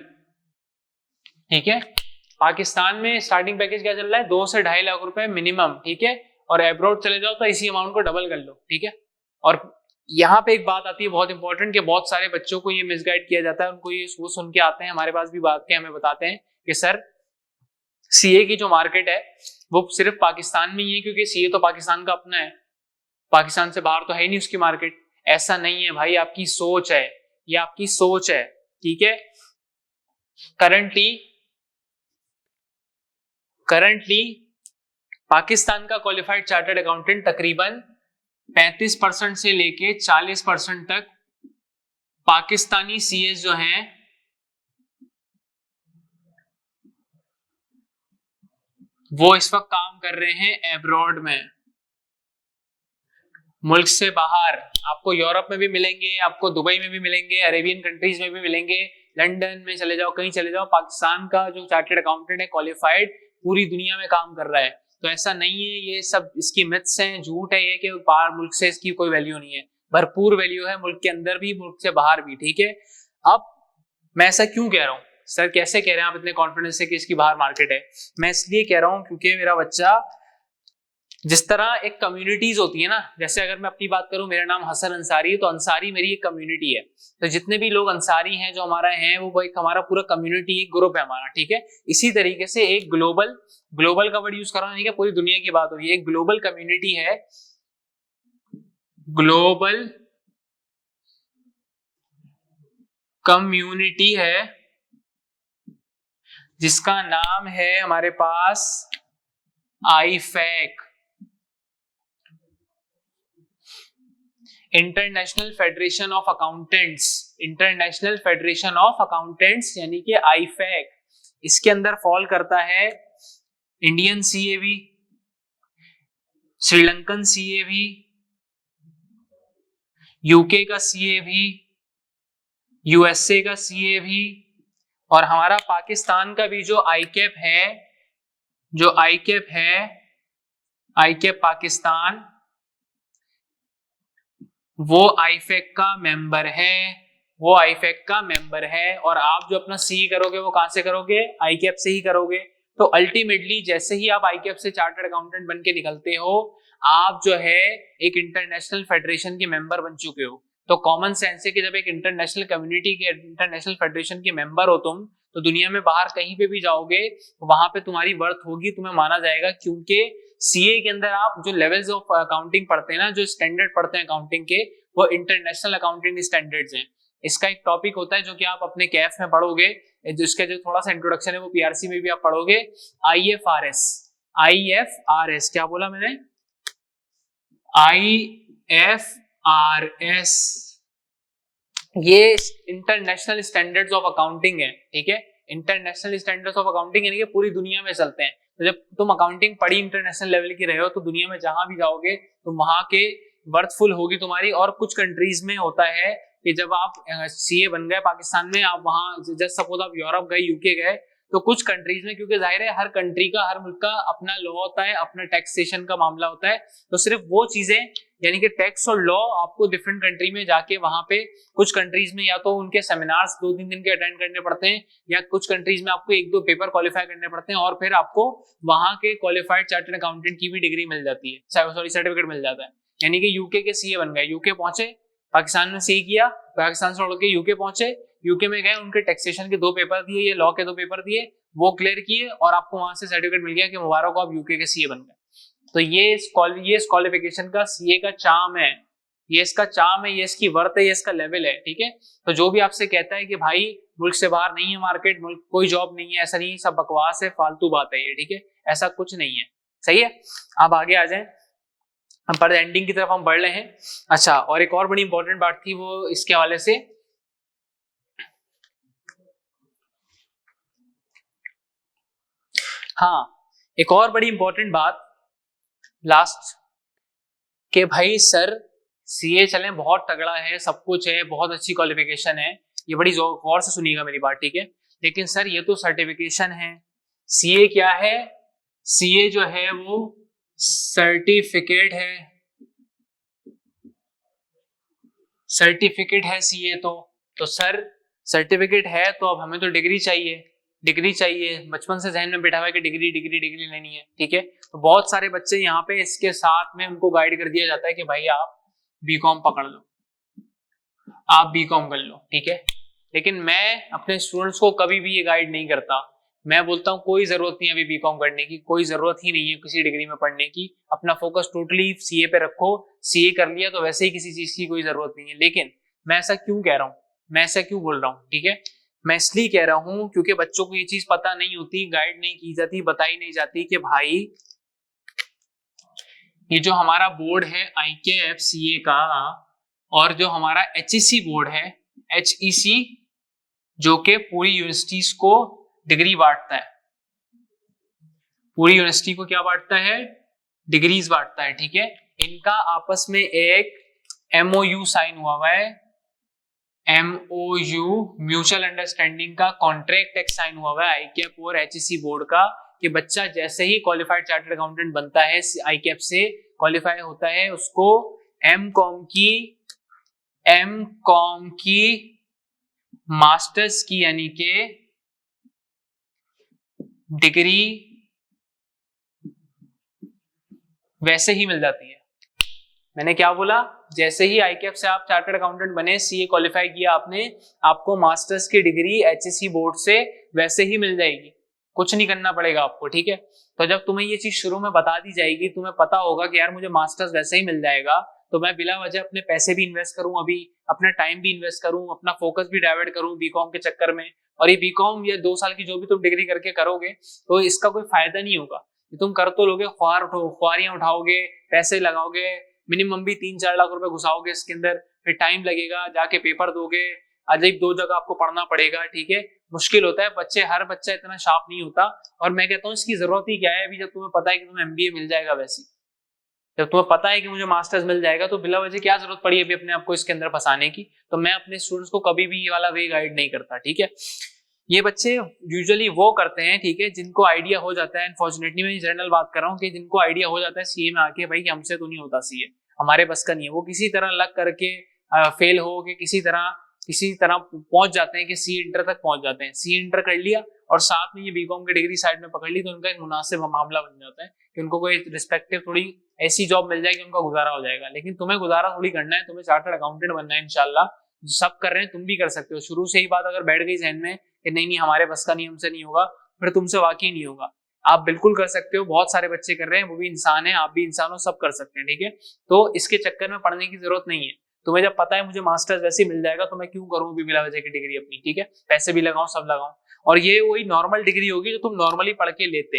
ठीक है। पाकिस्तान में स्टार्टिंग पैकेज क्या चल रहा है, 2 से 2.5 लाख रुपए मिनिमम, ठीक है। और एब्रॉड चले जाओ तो इसी अमाउंट को डबल कर लो, ठीक है। और यहाँ पे एक बात आती है बहुत इंपॉर्टेंट, कि बहुत सारे बच्चों को ये मिसगाइड किया जाता है, उनको ये वो सुन के आते हैं हमारे पास भी बात के हमें बताते हैं कि सर सीए की जो मार्केट है वो सिर्फ पाकिस्तान में ही है, क्योंकि सीए तो पाकिस्तान का अपना है, पाकिस्तान से बाहर तो है ही नहीं उसकी मार्केट। ऐसा नहीं है भाई, आपकी सोच है, ये आपकी सोच है, ठीक है। करंटली पाकिस्तान का क्वालिफाइड चार्टर्ड अकाउंटेंट तकरीबन 35% से लेके 40% तक पाकिस्तानी सीएस जो हैं वो इस वक्त काम कर रहे हैं एब्रॉड में, मुल्क से बाहर। आपको यूरोप में भी मिलेंगे, आपको दुबई में भी मिलेंगे, अरेबियन कंट्रीज में भी मिलेंगे, लंदन में चले जाओ, कहीं चले जाओ, पाकिस्तान का जो चार्टर्ड अकाउंटेंट है क्वालिफाइड पूरी दुनिया में काम कर रहा है। तो ऐसा नहीं है, ये सब इसकी मिथ्स हैं, झूठ है ये कि बाहर मुल्क से इसकी कोई वैल्यू नहीं है। भरपूर वैल्यू है मुल्क के अंदर भी, मुल्क से बाहर भी, ठीक है। अब मैं ऐसा क्यों कह रहा हूँ, सर कैसे कह रहे हैं आप इतने कॉन्फिडेंस से कि इसकी बाहर मार्केट है? मैं इसलिए कह रहा हूँ क्योंकि मेरा बच्चा, जिस तरह एक कम्युनिटीज होती है ना, जैसे अगर मैं अपनी बात करूं, मेरा नाम हसन अंसारी है, तो अंसारी मेरी एक कम्युनिटी है। तो जितने भी लोग अंसारी हैं जो हमारा हैं, वो एक हमारा पूरा कम्युनिटी, एक ग्रुप है हमारा, ठीक है। इसी तरीके से एक ग्लोबल, ग्लोबल का वर्ड यूज कर रहा हूं, ठीक है, पूरी दुनिया की बात हो रही है, एक ग्लोबल कम्युनिटी है, ग्लोबल कम्युनिटी है, जिसका नाम है हमारे पास IFAC, international federation of accountants, international federation of accountants यानी कि आईफैक। इसके अंदर फॉल करता है Indian CAB, Sri Lankan CAB, UK का सीएबी, यूएसए का सीएबी, और हमारा पाकिस्तान का भी जो आईकैप है, जो आईकैप है, आईकैप पाकिस्तान, वो आईफैक का मेंबर है, वो आईफैक का मेंबर है। और आप जो अपना सी करोगे वो कहां से करोगे? आईकैप से ही करोगे। तो अल्टीमेटली जैसे ही आप आईकैप से चार्टर्ड अकाउंटेंट बन के निकलते हो, आप जो है एक इंटरनेशनल फेडरेशन के मेंबर बन चुके हो। तो कॉमन सेंस है कि जब एक इंटरनेशनल कम्युनिटी के, इंटरनेशनल फेडरेशन के मेंबर हो तुम, तो दुनिया में बाहर कहीं पे भी जाओगे तो वहां पे तुम्हारी वर्थ होगी, तुम्हें माना जाएगा, क्योंकि सीए के अंदर आप जो लेवल्स ऑफ अकाउंटिंग पढ़ते हैं ना, जो स्टैंडर्ड पढ़ते हैं अकाउंटिंग के, वो इंटरनेशनल अकाउंटिंग स्टैंडर्ड्स हैं। इसका एक टॉपिक होता है जो कि आप अपने कैफ में पढ़ोगे, जिसका जो थोड़ा सा इंट्रोडक्शन है वो पीआरसी में भी आप पढ़ोगे, आईएफआरएस। आईएफआरएस क्या बोला मैंने? आईएफआरएस, ये इंटरनेशनल स्टैंडर्ड्स ऑफ अकाउंटिंग है, ठीक है। इंटरनेशनल स्टैंडर्ड्स ऑफ अकाउंटिंग यानी कि पूरी दुनिया में चलते हैं। तो जब तुम अकाउंटिंग पढ़ी इंटरनेशनल लेवल की रहे हो, तो दुनिया में जहां भी जाओगे तो वहां के वर्थफुल होगी तुम्हारी। और कुछ कंट्रीज में होता है कि जब आप सीए बन गए पाकिस्तान में, आप वहां जस्ट सपोज आप यूरोप गए, यूके गए, तो कुछ कंट्रीज में, क्योंकि जाहिर है हर कंट्री का, हर मुल्क का अपना लॉ होता है, अपना टैक्सेशन का मामला होता है, तो सिर्फ वो चीजें यानी कि टैक्स और लॉ आपको डिफरेंट कंट्री में जाके वहां पे, कुछ कंट्रीज में या तो उनके सेमिनार्स 2-3 दिन के अटेंड करने पड़ते हैं, या कुछ कंट्रीज में आपको 1-2 पेपर क्वालिफाई करने पड़ते हैं, और फिर आपको वहां के क्वालिफाइड चार्टर्ड अकाउंटेंट की भी डिग्री मिल जाती है, सॉरी सर्टिफिकेट मिल जाता है। यानी कि यूके के सीए बन गए, यूके पहुंचे, पाकिस्तान में सीए किया, पाकिस्तान से उड़ के यूके पहुंचे, यूके में गए, उनके टैक्सेशन के 2 पेपर दिए, ये लॉ के 2 पेपर दिए, वो क्लियर किए, और आपको वहां से सर्टिफिकेट मिल गया कि मुबारक हो, आप यूके के सीए बन गए। तो ये इस क्वालिफिकेशन का सीए का चार्म है, ये इसका चार्म है, ये इसकी वर्थ है, ये इसका लेवल है, ठीक है। तो जो भी आपसे कहता है कि भाई मुल्क से बाहर नहीं है मार्केट, मुल्क कोई जॉब नहीं है, ऐसा नहीं, सब बकवास है, फालतू बात है ये, ठीक है, ऐसा कुछ नहीं है, सही है। आप आगे आ जाएं, हम पर एंडिंग की तरफ हम बढ़ रहे हैं। अच्छा, और एक और बड़ी इंपॉर्टेंट बात थी वो इसके हवाले से, हाँ, एक और बड़ी इंपॉर्टेंट बात लास्ट, के भाई सर सीए चलें, बहुत तगड़ा है, सब कुछ है, बहुत अच्छी क्वालिफिकेशन है, ये बड़ी गौर से सुनिएगा मेरी बात, ठीक है। लेकिन सर ये तो सर्टिफिकेशन है, सीए क्या है? सीए जो है वो सर्टिफिकेट है, सर्टिफिकेट है सीए तो सर सर्टिफिकेट है तो अब हमें तो डिग्री चाहिए, डिग्री चाहिए, बचपन से जहन में बैठा हुआ है कि डिग्री डिग्री डिग्री लेनी है, ठीक है। तो बहुत सारे बच्चे यहाँ पे इसके साथ में उनको गाइड कर दिया जाता है कि भाई आप बीकॉम पकड़ लो, आप बीकॉम कर लो, ठीक है। लेकिन मैं अपने स्टूडेंट्स को कभी भी ये गाइड नहीं करता, मैं बोलता हूँ कोई जरूरत नहीं है अभी बीकॉम करने की, कोई जरूरत ही नहीं है किसी डिग्री में पढ़ने की, अपना फोकस टोटली सीए पे रखो, सीए कर लिया तो वैसे ही किसी चीज की कोई जरूरत नहीं है। लेकिन मैं ऐसा क्यों कह रहा हूँ, मैं ऐसा क्यों बोल रहा हूँ, ठीक है, मैं इसलिए कह रहा हूँ क्योंकि बच्चों को ये चीज पता नहीं होती, गाइड नहीं की जाती, बताई नहीं जाती कि भाई ये जो हमारा बोर्ड है आईकेएफ सीए का, और जो हमारा एचईसी बोर्ड है, एचईसी, जो कि पूरी यूनिवर्सिटीज को डिग्री बांटता है, पूरी यूनिवर्सिटी को क्या बांटता है? डिग्रीज बांटता है, ठीक है। इनका आपस में एक एमओयू साइन हुआ है, एमओयू म्यूचुअल अंडरस्टैंडिंग का कॉन्ट्रैक्ट एक साइन हुआ है आईकेएफ और एचईसी बोर्ड का, कि बच्चा जैसे ही क्वालिफाइड चार्टर्ड अकाउंटेंट बनता है, आईकेएफ से क्वालिफाई होता है, उसको एमकॉम की एम कॉम की मास्टर्स की यानी कि डिग्री वैसे ही मिल जाती है। मैंने क्या बोला, जैसे ही आईकेएफ से आप चार्टर्ड अकाउंटेंट बने, सीए क्वालिफाई किया आपने, आपको मास्टर्स की डिग्री एचएससी बोर्ड से वैसे ही मिल जाएगी, कुछ नहीं करना पड़ेगा आपको, ठीक है। तो जब तुम्हें ये चीज शुरू में बता दी जाएगी, तुम्हें पता होगा कि यार मुझे मास्टर्स वैसे ही मिल जाएगा, तो मैं बिला वजह अपने पैसे भी इन्वेस्ट करूं, अभी अपना टाइम भी इन्वेस्ट करूं, अपना फोकस भी डाइवर्ट करूं बीकॉम के चक्कर में, और ये बीकॉम या 2 साल की जो भी तुम डिग्री करके करोगे तो इसका कोई फायदा नहीं होगा। तुम कर तो लोगे, ख्वारियां उठाओगे, पैसे लगाओगे, मिनिमम भी 3-4 लाख रुपए घुसाओगे इसके अंदर, फिर टाइम लगेगा, जाके पेपर दोगे, अजीब 2 जगह आपको पढ़ना पड़ेगा, ठीक है, मुश्किल होता है। हर बच्चा इतना शार्प नहीं होता, और मैं कहता हूँ इसकी जरूरत ही क्या है अभी, जब तुम्हें पता है कि तुम्हें एमबीए मिल जाएगा वैसे, जब तुम्हें पता है कि मुझे मास्टर्स मिल जाएगा, तो बिला वजह क्या जरूरत पड़ी अभी अपने आप को इसके अंदर फंसाने की। तो मैं अपने स्टूडेंट्स को कभी भी ये वाला वे गाइड नहीं करता, ठीक है। ये बच्चे यूजुअली वो करते हैं, ठीक है, जिनको आइडिया हो जाता है, अनफॉर्चुनेटली मैं जनरल बात कर रहा हूँ, कि जिनको आइडिया हो जाता है सीए में आके, भाई हमसे तो नहीं होता सीए, हमारे बस का नहीं है, वो किसी तरह लग करके फेल हो के किसी तरह पहुंच जाते हैं कि सी इंटर तक पहुंच जाते हैं। सी इंटर कर लिया और साथ में ये बीकॉम की डिग्री साइड में पकड़ ली, तो उनका एक मुनासिब मामला बन जाता है कि उनको कोई रिस्पेक्टिव थोड़ी ऐसी जॉब मिल जाएगी, उनका गुजारा हो जाएगा। लेकिन तुम्हें गुजारा थोड़ी करना है, तुम्हें चार्टर्ड अकाउंटेंट बनना है इंशाल्लाह, सब कर रहे हैं तुम भी कर सकते हो। शुरू से ही बात अगर बैठ गई जहन में कि नहीं हमारे बस का नहीं, हमसे नहीं होगा, फिर तुमसे वाकई नहीं होगा। आप बिल्कुल कर सकते हो, बहुत सारे बच्चे कर रहे हैं, वो भी इंसान है, आप भी इंसान हो, सब कर सकते हैं, ठीक है। तो इसके चक्कर में पढ़ने की जरूरत नहीं है। तुम्हें जब पता है मुझे मास्टर्स वैसे ही मिल जाएगा, तो मैं क्यों करूं भी बिला वजह की डिग्री अपनी, ठीक है, पैसे भी लगाऊं, सब लगाऊं। और ये वही नॉर्मल डिग्री होगी जो तुम नॉर्मली पढ़ के लेते,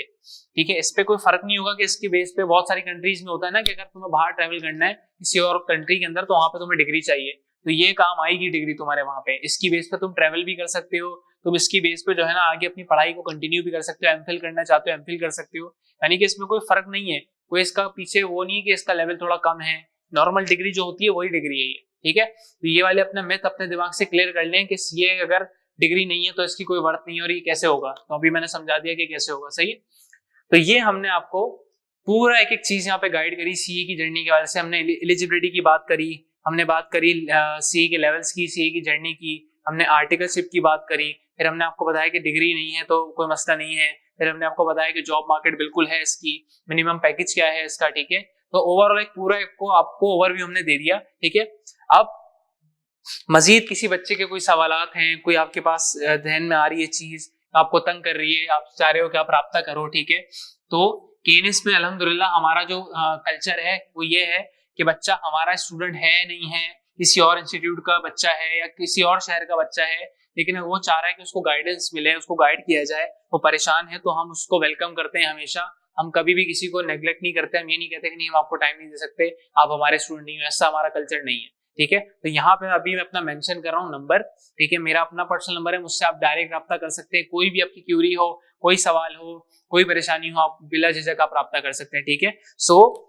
ठीक है। इस पे कोई फर्क नहीं होगा कि इसकी बेस पे बहुत सारी कंट्रीज में होता है ना कि अगर तुम्हें बाहर ट्रैवल करना है किसी और कंट्री के अंदर, तो वहां पे तुम्हें डिग्री चाहिए, तो ये काम आएगी डिग्री तुम्हारे वहां पे। इसकी बेस पे तुम ट्रैवल भी कर सकते हो, तुम इसकी बेस पे जो है ना आगे अपनी पढ़ाई को कंटिन्यू भी कर सकते हो, एमफिल करना चाहते हो एमफिल कर सकते हो, यानी कि इसमें कोई फर्क नहीं है, कोई इसका पीछे वो नहीं कि इसका लेवल थोड़ा कम है। नॉर्मल डिग्री जो होती है वही डिग्री है, ठीक है। तो ये वाले अपने मिथ अपने दिमाग से क्लियर कर लें कि सीए अगर डिग्री नहीं है तो इसकी कोई वर्थ नहीं है, और ये कैसे होगा, तो अभी मैंने समझा दिया कि कैसे होगा, सही है। तो ये हमने आपको पूरा एक एक चीज यहाँ पे गाइड करी सीए की जर्नी के वजह से। हमने एलिजिबिलिटी की बात करी, हमने बात करी सीए के लेवल्स की, सीए की जर्नी की, हमने आर्टिकलशिप की बात करी, फिर हमने आपको बताया कि डिग्री नहीं है तो कोई मसला नहीं है, फिर हमने आपको बताया कि जॉब मार्केट बिल्कुल है इसकी, मिनिमम पैकेज क्या है इसका, ठीक है। तो ओवरऑल एक पूरा आपको ओवरव्यू हमने दे दिया, ठीक है। अब मजीद किसी बच्चे के कोई सवालात हैं, कोई आपके पास ध्यान में आ रही है चीज, आपको तंग कर रही है, आप चाह रहे हो कि आप राब्ता करो, ठीक है, तो केएनएस में अल्हम्दुलिल्लाह हमारा जो कल्चर है वो ये है कि बच्चा हमारा स्टूडेंट है नहीं है, किसी और इंस्टीट्यूट का बच्चा है या किसी और शहर का बच्चा है, लेकिन वो चाह रहा है कि उसको गाइडेंस मिले, उसको गाइड किया जाए, वो परेशान है, तो हम उसको वेलकम करते हैं हमेशा। हम कभी भी किसी को नेग्लेक्ट नहीं करते, हम ये नहीं कहते कि नहीं हम आपको टाइम नहीं दे सकते, आप हमारे स्टूडेंट नहीं हो, ऐसा हमारा कल्चर नहीं है, ठीक है। तो यहाँ पे अभी मैं अपना मेंशन कर रहा हूँ नंबर, ठीक है, मेरा अपना पर्सनल नंबर है, मुझसे आप डायरेक्ट रब्ता कर सकते हैं, कोई भी आपकी क्यूरी हो, कोई सवाल हो, कोई परेशानी हो, आप बिला झिझक आप रब्ता कर सकते हैं, ठीक है। सो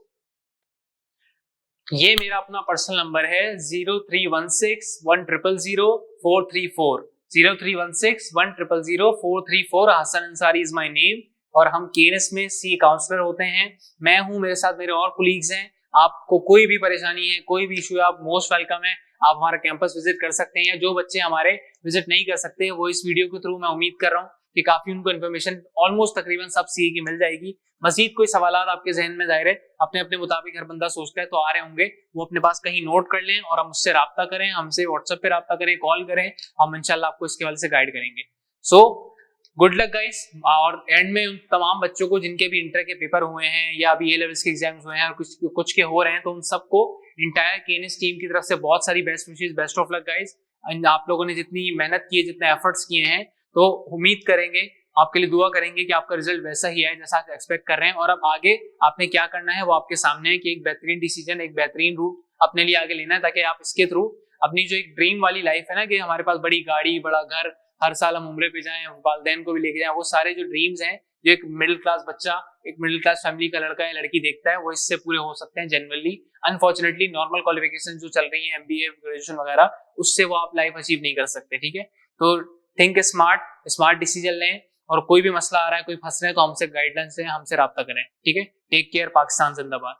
ये मेरा अपना पर्सनल नंबर है 0316100434, 0316100434। Hasan Ansari is my name, और हम केएनएस में सी काउंसलर होते हैं। मैं हूं, मेरे साथ मेरे और कोलीग्स हैं। आपको कोई भी परेशानी है, कोई भी इशू है, आप मोस्ट वेलकम है, आप हमारा कैंपस विजिट कर सकते हैं। या जो बच्चे हमारे विजिट नहीं कर सकते, वो इस वीडियो के थ्रू मैं उम्मीद कर रहा हूँ कि काफी उनको इन्फॉर्मेशन ऑलमोस्ट तकरीबन सब सीए की मिल जाएगी। मजीद कोई सवाल आपके जहन में, जाहिर है अपने अपने मुताबिक हर बंदा सोचता है, तो आ रहे होंगे, वो अपने पास कहीं नोट कर लें और हम मुझसे राब्ता करें, हमसे व्हाट्सएप पे राब्ता करें, कॉल करें, हम इंशाल्लाह आपको इसके हवाले से गाइड करेंगे। So good luck guys. और एंड में उन तमाम बच्चों को जिनके भी इंटर के पेपर हुए हैं या अभी ए लेवल्स के एग्जाम्स हुए हैं और कुछ के हो रहे हैं, तो उन सबको इंटायर केएनएस टीम की तरफ से बहुत सारी best wishes, best of luck guys. आप लोगों ने जितनी मेहनत की है, जितने एफर्ट्स किए हैं, तो उम्मीद करेंगे, आपके लिए दुआ करेंगे कि आपका रिजल्ट वैसा ही आए जैसा आप एक्सपेक्ट कर रहे हैं। और अब आगे आपने क्या करना है वो आपके सामने है कि एक बेहतरीन डिसीजन, एक बेहतरीन रूट अपने लिए आगे लेना है, ताकि आप इसके थ्रू अपनी जो एक ड्रीम वाली लाइफ है ना, कि हमारे पास बड़ी गाड़ी, बड़ा घर, हर साल हम उम्रे पे जाएं, वालिदैन को भी लेके जाएं, वो सारे जो ड्रीम्स हैं जो एक मिडिल क्लास बच्चा, एक मिडिल क्लास फैमिली का लड़का या लड़की देखता है, वो इससे पूरे हो सकते हैं जनरली। अनफॉर्चुनेटली नॉर्मल क्वालिफिकेशन जो चल रही है, एमबीए, ग्रेजुएशन वगैरह, उससे वो आप लाइफ अचीव नहीं कर सकते, ठीक है। तो थिंक स्मार्ट डिसीजन लें, और कोई भी मसला आ रहा है, कोई फंस रहे हैं, तो हमसे गाइडलाइंस है, हमसे राब्ता करें, ठीक है। टेक केयर, पाकिस्तान जिंदाबाद।